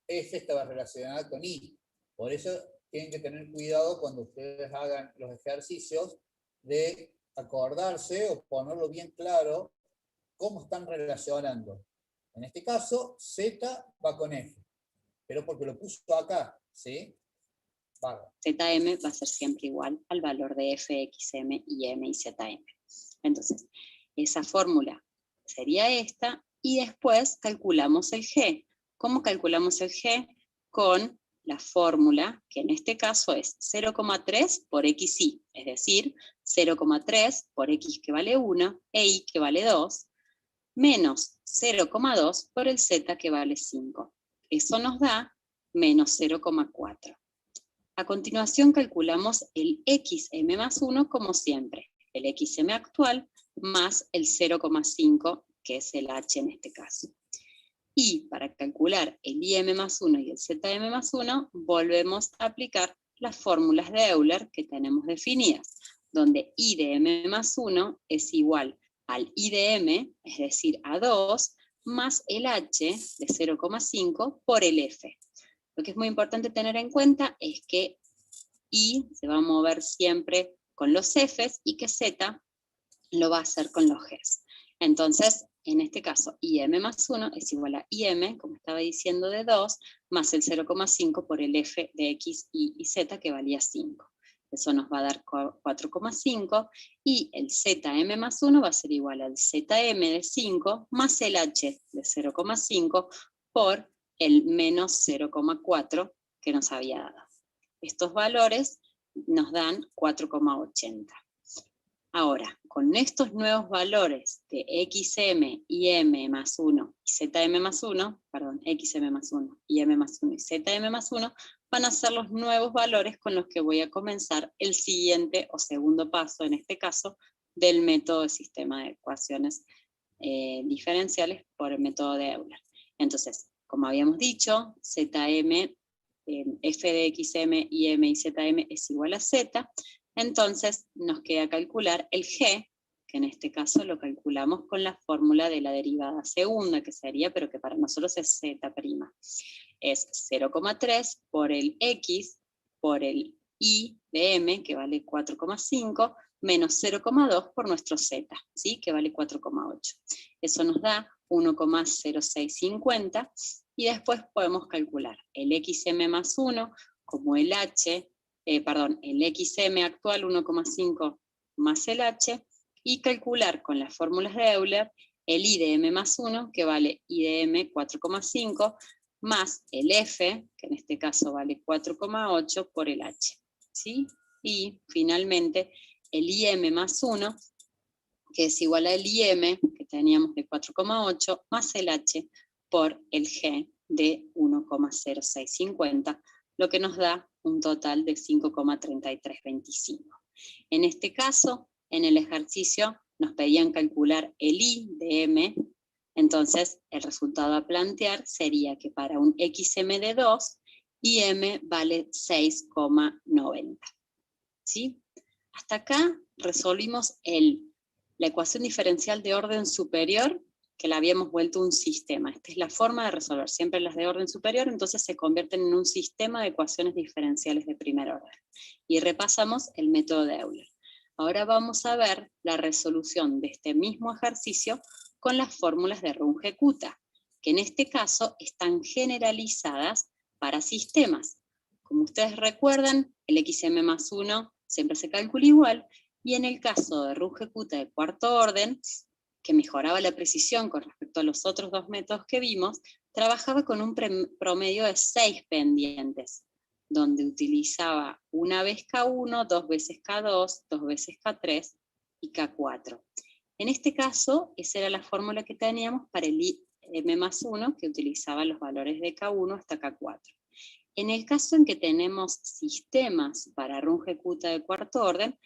F estaba relacionada con I. Por eso tienen que tener cuidado cuando ustedes hagan los ejercicios de acordarse o ponerlo bien claro cómo están relacionando. En este caso, Z va con F, pero porque lo puso acá, ¿sí? ZM va a ser siempre igual al valor de f, xm y m y zm. Entonces, esa fórmula sería esta, y después calculamos el G. ¿Cómo calculamos el G? Con la fórmula, que en este caso es 0,3 por xy, es decir, 0,3 por x que vale 1 e y que vale 2, menos 0,2 por el z que vale 5. Eso nos da menos 0,4. A continuación calculamos el xm más 1 como siempre, el xm actual más el 0,5, que es el h en este caso. Y para calcular el im más 1 y el zm más 1, volvemos a aplicar las fórmulas de Euler que tenemos definidas, donde i de m más 1 es igual al i de m, es decir, a 2, más el h de 0,5 por el f. Lo que es muy importante tener en cuenta es que i se va a mover siempre con los f's y que z lo va a hacer con los g's. Entonces, en este caso, im más 1 es igual a im, como estaba diciendo, de 2, más el 0,5 por el f de x, y z, que valía 5. Eso nos va a dar 4,5, y el zm más 1 va a ser igual al zm de 5, más el h de 0,5 por el menos 0,4 que nos había dado. Estos valores nos dan 4,80. Ahora, con estos nuevos valores de xm, im más 1 y zm más 1, perdón, xm más 1, im más 1 y zm más 1, van a ser los nuevos valores con los que voy a comenzar el siguiente o segundo paso, en este caso, del método de sistema de ecuaciones diferenciales por el método de Euler. Entonces, como habíamos dicho, zm, f de xm, im y zm es igual a z. Entonces nos queda calcular el G, que en este caso lo calculamos con la fórmula de la derivada segunda, que sería, pero que para nosotros es z'. Es 0,3 por el x por el y de m, que vale 4,5, menos 0,2 por nuestro z, ¿sí? Que vale 4,8. Eso nos da 1,0650, y después podemos calcular el xm más 1 como el h, el xm actual 1,5 más el h, y calcular con las fórmulas de Euler el i de m más 1, que vale i de m 4,5, más el f, que en este caso vale 4,8 por el h, ¿sí? Y finalmente el im más 1, que es igual al im, que teníamos de 4,8, más el h por el g de 1,0650, lo que nos da un total de 5,3325. En este caso, en el ejercicio, nos pedían calcular el i de m, entonces el resultado a plantear sería que para un xm de 2, im vale 6,90. ¿Sí? Hasta acá resolvimos la ecuación diferencial de orden superior, que la habíamos vuelto un sistema. Esta es la forma de resolver siempre las de orden superior, entonces se convierten en un sistema de ecuaciones diferenciales de primer orden. Y repasamos el método de Euler. Ahora vamos a ver la resolución de este mismo ejercicio con las fórmulas de Runge-Kutta, que en este caso están generalizadas para sistemas. Como ustedes recuerdan, el xm más 1 siempre se calcula igual, y en el caso de Runge-Kutta de cuarto orden, que mejoraba la precisión con respecto a los otros dos métodos que vimos, trabajaba con un promedio de 6 pendientes, donde utilizaba una vez K1, 2 veces K2, 2 veces K3 y K4. En este caso, esa era la fórmula que teníamos para el m más 1, que utilizaba los valores de K1 hasta K4. En el caso en que tenemos sistemas para Runge-Kutta de cuarto orden,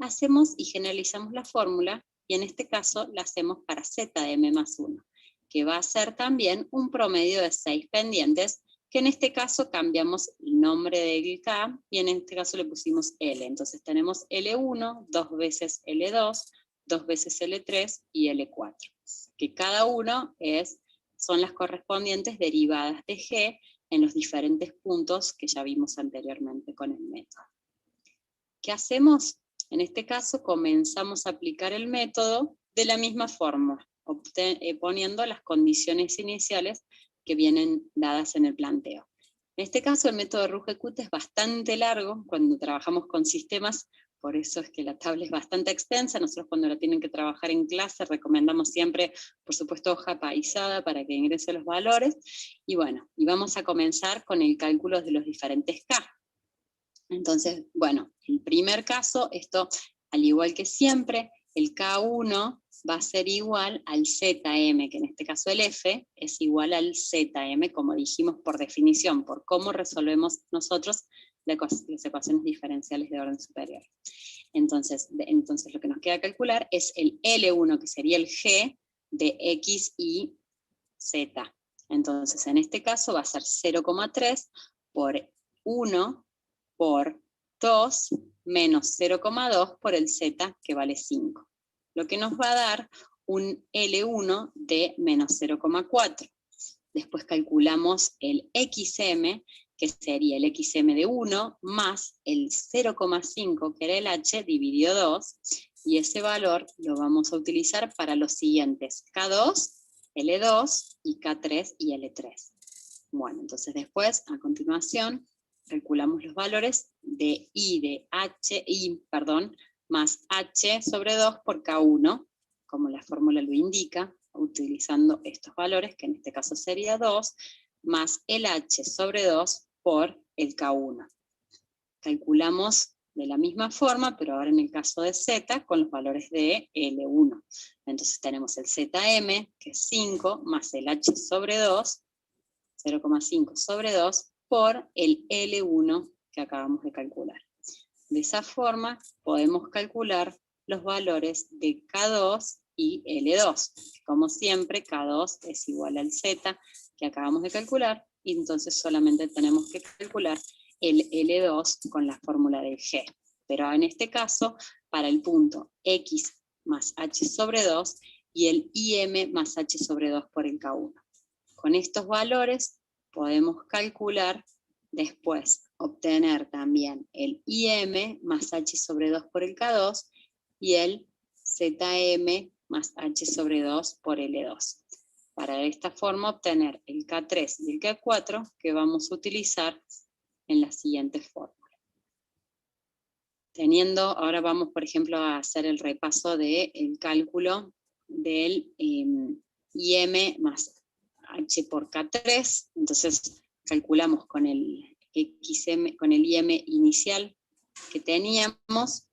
hacemos y generalizamos la fórmula, y en este caso la hacemos para z de m más 1, que va a ser también un promedio de 6 pendientes, que en este caso cambiamos el nombre del K, y en este caso le pusimos L. Entonces tenemos L1, 2 veces L2, 2 veces L3 y L4, que cada uno son las correspondientes derivadas de G en los diferentes puntos que ya vimos anteriormente con el método. ¿Qué hacemos? En este caso comenzamos a aplicar el método de la misma forma, poniendo las condiciones iniciales que vienen dadas en el planteo. En este caso el método Ruge-Kute es bastante largo cuando trabajamos con sistemas, por eso es que la tabla es bastante extensa. Nosotros cuando la tienen que trabajar en clase recomendamos siempre, por supuesto, hoja paisada para que ingrese los valores. Y bueno, y vamos a comenzar con el cálculo de los diferentes K. Entonces, bueno, el primer caso, esto al igual que siempre, el K1 va a ser igual al ZM, que en este caso el F es igual al ZM, como dijimos por definición, por cómo resolvemos nosotros las ecuaciones diferenciales de orden superior. Entonces lo que nos queda calcular es el L1, que sería el G de X y Z. Entonces en este caso va a ser 0,3 por 1 por 2 menos 0,2 por el Z, que vale 5. Lo que nos va a dar un L1 de menos 0,4. Después calculamos el XM, que sería el XM de 1, más el 0,5, que era el H, dividido 2, y ese valor lo vamos a utilizar para los siguientes: K2, L2, y K3 y L3. Bueno, entonces después, a continuación, calculamos los valores de I más H sobre 2 por K1, como la fórmula lo indica, utilizando estos valores, que en este caso sería 2, más el H sobre 2 por el K1. Calculamos de la misma forma, pero ahora en el caso de Z, con los valores de L1. Entonces tenemos el ZM, que es 5, más el H sobre 2, 0,5 sobre 2, por el L1 que acabamos de calcular. De esa forma podemos calcular los valores de K2 y L2. Como siempre, K2 es igual al Z que acabamos de calcular, y entonces solamente tenemos que calcular el L2 con la fórmula del G. Pero en este caso, para el punto X más H sobre 2 y el IM más H sobre 2 por el K1. Con estos valores podemos calcular después, obtener también el IM más H sobre 2 por el K2 y el ZM más H sobre 2 por L2. Para de esta forma obtener el K3 y el K4 que vamos a utilizar en la siguiente fórmula. Ahora vamos por ejemplo a hacer el repaso del cálculo del IM más H por K3, entonces calculamos con el XM, con el IM inicial que teníamos,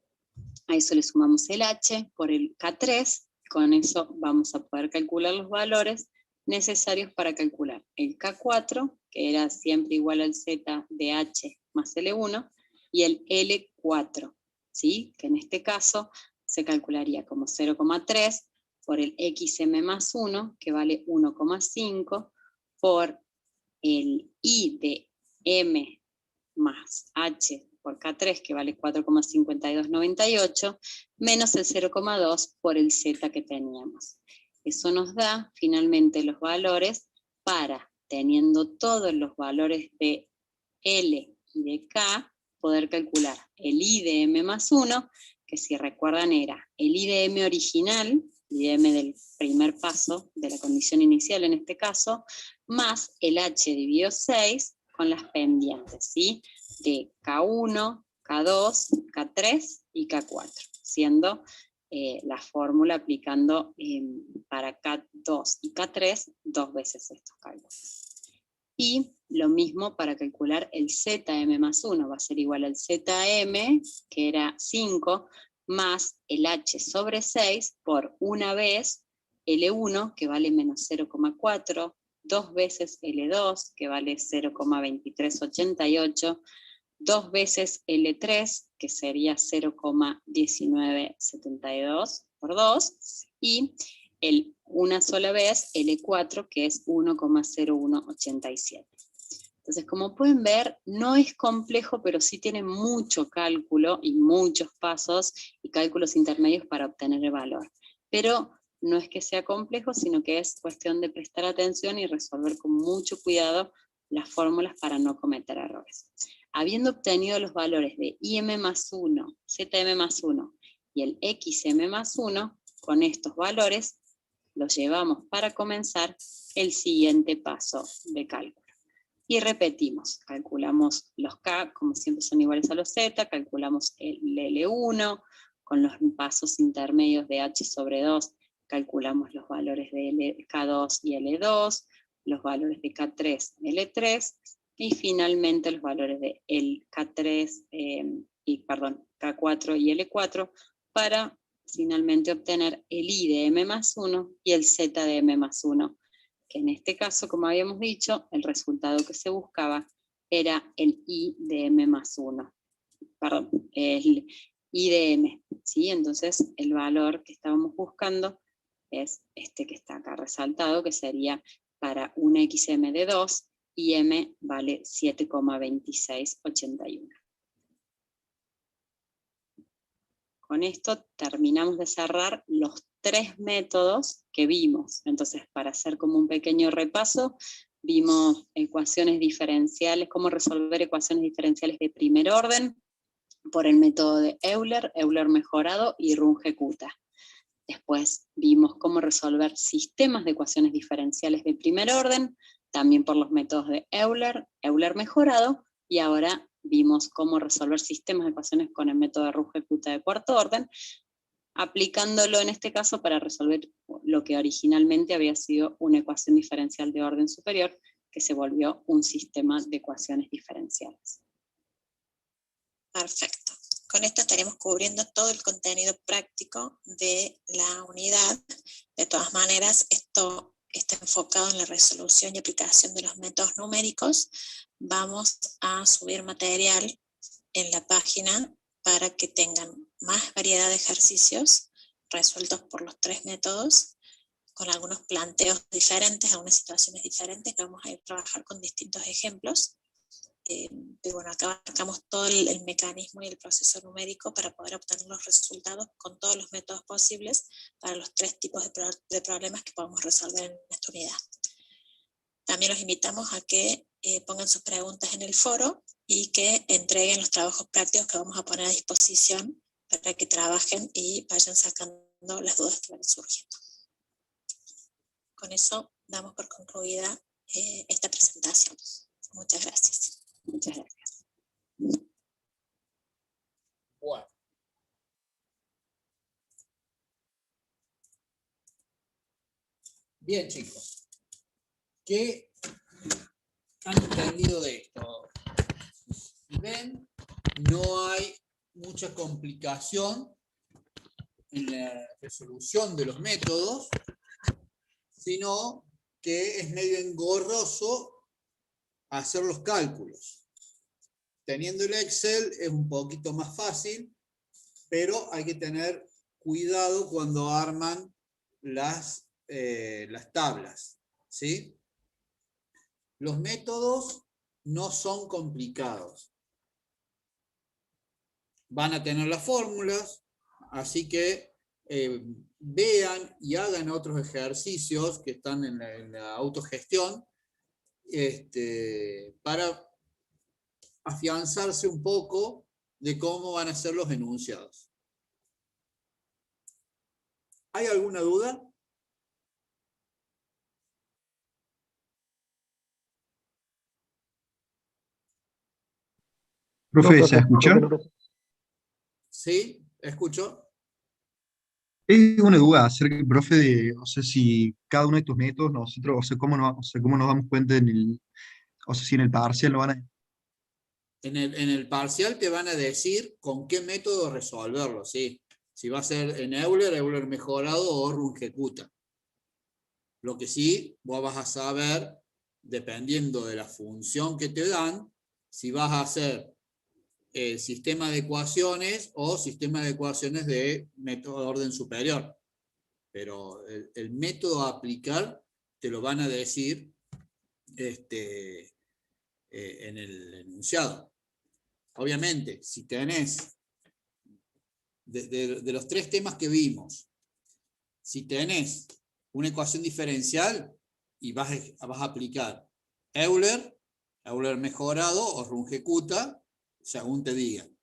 a eso le sumamos el H por el K3, con eso vamos a poder calcular los valores necesarios para calcular el K4, que era siempre igual al Z de H más L1, y el L4, ¿sí? Que en este caso se calcularía como 0,3 por el XM más 1, que vale 1,5, por el I de M más H por K3, que vale 4,5298, menos el 0,2 por el Z que teníamos. Eso nos da finalmente los valores para, teniendo todos los valores de L y de K, poder calcular el I de M más 1, que si recuerdan era el I de M original, IM del primer paso, de la condición inicial en este caso, más el H dividido 6 con las pendientes, ¿sí? De K1, K2, K3 y K4, siendo la fórmula aplicando para K2 y K3 dos veces estos cálculos. Y lo mismo para calcular el ZM más 1, va a ser igual al ZM, que era 5, más el H sobre 6 por una vez L1, que vale menos 0,4, dos veces L2, que vale 0,2388, dos veces L3, que sería 0,1972 por 2, y una sola vez L4, que es 1,0187. Entonces, como pueden ver, no es complejo, pero sí tiene mucho cálculo y muchos pasos y cálculos intermedios para obtener el valor. Pero no es que sea complejo, sino que es cuestión de prestar atención y resolver con mucho cuidado las fórmulas para no cometer errores. Habiendo obtenido los valores de IM más 1, ZM más 1 y el XM más 1, con estos valores los llevamos para comenzar el siguiente paso de cálculo. Y repetimos, calculamos los K, como siempre son iguales a los Z, calculamos el L1, con los pasos intermedios de H sobre 2, calculamos los valores de K2 y L2, los valores de K3, L3, y finalmente los valores de K4 y L4, para finalmente obtener el I de M+1 y el Z de M+1, que en este caso, como habíamos dicho, el resultado que se buscaba era el I de M+1, perdón, el I de M, ¿sí? Entonces el valor que estábamos buscando es este que está acá resaltado, que sería para una XM de 2, y M vale 7,2681. Con esto terminamos de cerrar los 3 métodos que vimos. Entonces, para hacer como un pequeño repaso, vimos ecuaciones diferenciales, cómo resolver ecuaciones diferenciales de primer orden por el método de Euler, Euler mejorado y Runge-Kutta. Después vimos cómo resolver sistemas de ecuaciones diferenciales de primer orden, también por los métodos de Euler, Euler mejorado, y ahora vimos cómo resolver sistemas de ecuaciones con el método de Runge-Kutta de cuarto orden, aplicándolo en este caso para resolver lo que originalmente había sido una ecuación diferencial de orden superior, que se volvió un sistema de ecuaciones diferenciales. Perfecto. Con esto estaremos cubriendo todo el contenido práctico de la unidad. De todas maneras, esto está enfocado en la resolución y aplicación de los métodos numéricos. Vamos a subir material en la página para que tengan más variedad de ejercicios resueltos por los 3 métodos, con algunos planteos diferentes, algunas situaciones diferentes, que vamos a ir a trabajar con distintos ejemplos. Pero bueno, acá abarcamos todo el mecanismo y el proceso numérico para poder obtener los resultados con todos los métodos posibles para los 3 tipos de problemas que podemos resolver en esta unidad. También los invitamos a que pongan sus preguntas en el foro y que entreguen los trabajos prácticos que vamos a poner a disposición para que trabajen y vayan sacando las dudas que van surgiendo. Con eso damos por concluida esta presentación. Muchas gracias. Muchas gracias. Bueno. Bien, chicos. ¿Qué han entendido de esto? Si ven, no hay mucha complicación en la resolución de los métodos, sino que es medio engorroso hacer los cálculos. Teniendo el Excel es un poquito más fácil, pero hay que tener cuidado cuando arman las tablas, ¿sí? Los métodos no son complicados. Van a tener las fórmulas, así que vean y hagan otros ejercicios que están en la autogestión, para afianzarse un poco de cómo van a ser los enunciados. ¿Hay alguna duda? Profe, ¿se escucha? Sí, escucho. Es una duda acerca, profe, de, o sea, si cada uno de estos métodos, nosotros, cómo nos damos cuenta si en el parcial lo van a... En el parcial te van a decir con qué método resolverlo, ¿sí? Si va a ser en Euler, Euler mejorado o Runge-Kutta. Lo que sí, vos vas a saber, dependiendo de la función que te dan, si vas a hacer sistema de ecuaciones o sistema de ecuaciones de método de orden superior. Pero el método a aplicar te lo van a decir en el enunciado. Obviamente, si tenés, de los 3 temas que vimos, si tenés una ecuación diferencial y vas a aplicar Euler mejorado o Runge-Kutta, según te digan.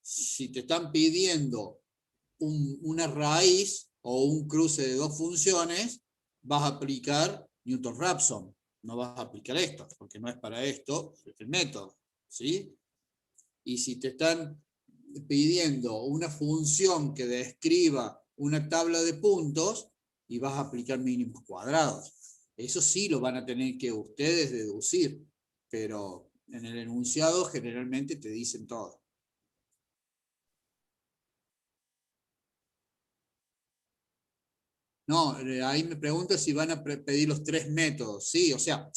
Si te están pidiendo una raíz o un cruce de 2 funciones, vas a aplicar Newton-Raphson. no vas a aplicar esto, porque no es para esto el método, ¿sí? Y si te están pidiendo una función que describa una tabla de puntos, y vas a aplicar mínimos cuadrados. Eso sí lo van a tener que ustedes deducir, pero en el enunciado generalmente te dicen todo. No, ahí me pregunta si van a pedir los 3 métodos. Sí, o sea,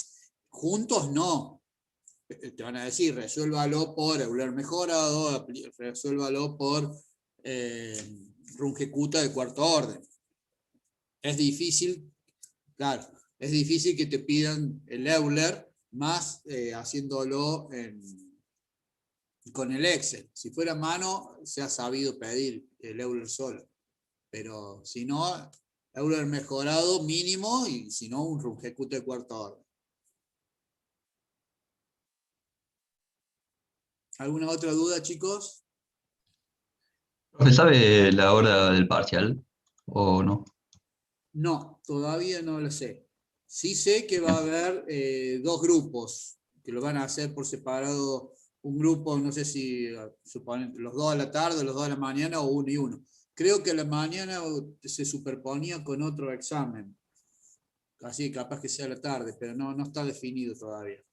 juntos no. Te van a decir, resuélvalo por Euler mejorado, resuélvalo por Runge-Kutta de cuarto orden. Es difícil, claro, es difícil que te pidan el Euler más haciéndolo con el Excel. Si fuera mano, se ha sabido pedir el Euler solo. Pero si no, Euler mejorado mínimo, y si no, un Runge-Kutta de cuarto orden. ¿Alguna otra duda, chicos? ¿Profe sabe la hora del parcial o no? No, todavía no lo sé. Sí sé que va a haber 2 grupos que lo van a hacer por separado. Un grupo, no sé si suponen los 2 a la tarde, los 2 a la mañana o 1 y 1. Creo que a la mañana se superponía con otro examen. Así capaz que sea a la tarde, pero no está definido todavía.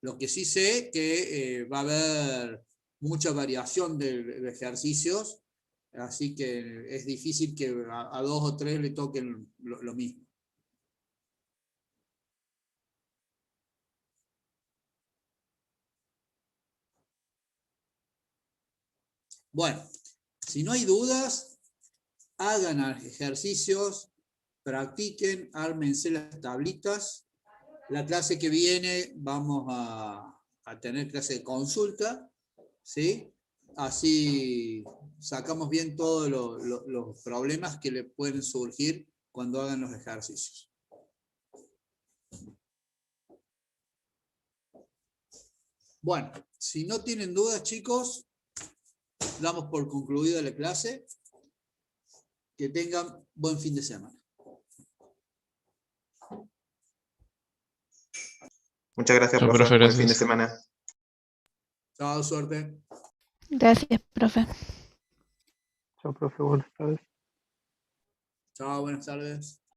Lo que sí sé que va a haber mucha variación de ejercicios, así que es difícil que a 2 o 3 le toquen lo mismo. Bueno, si no hay dudas, hagan ejercicios, practiquen, ármense las tablitas. La clase que viene vamos a tener clase de consulta, ¿sí? Así sacamos bien todos los problemas que le pueden surgir cuando hagan los ejercicios. Bueno, si no tienen dudas, chicos, damos por concluida la clase. Que tengan buen fin de semana. Muchas gracias, Chao, profe. profe, Buen fin de gracias. semana. Chao, suerte. Gracias, profe. Chao, profe, buenas tardes. Chao, buenas tardes.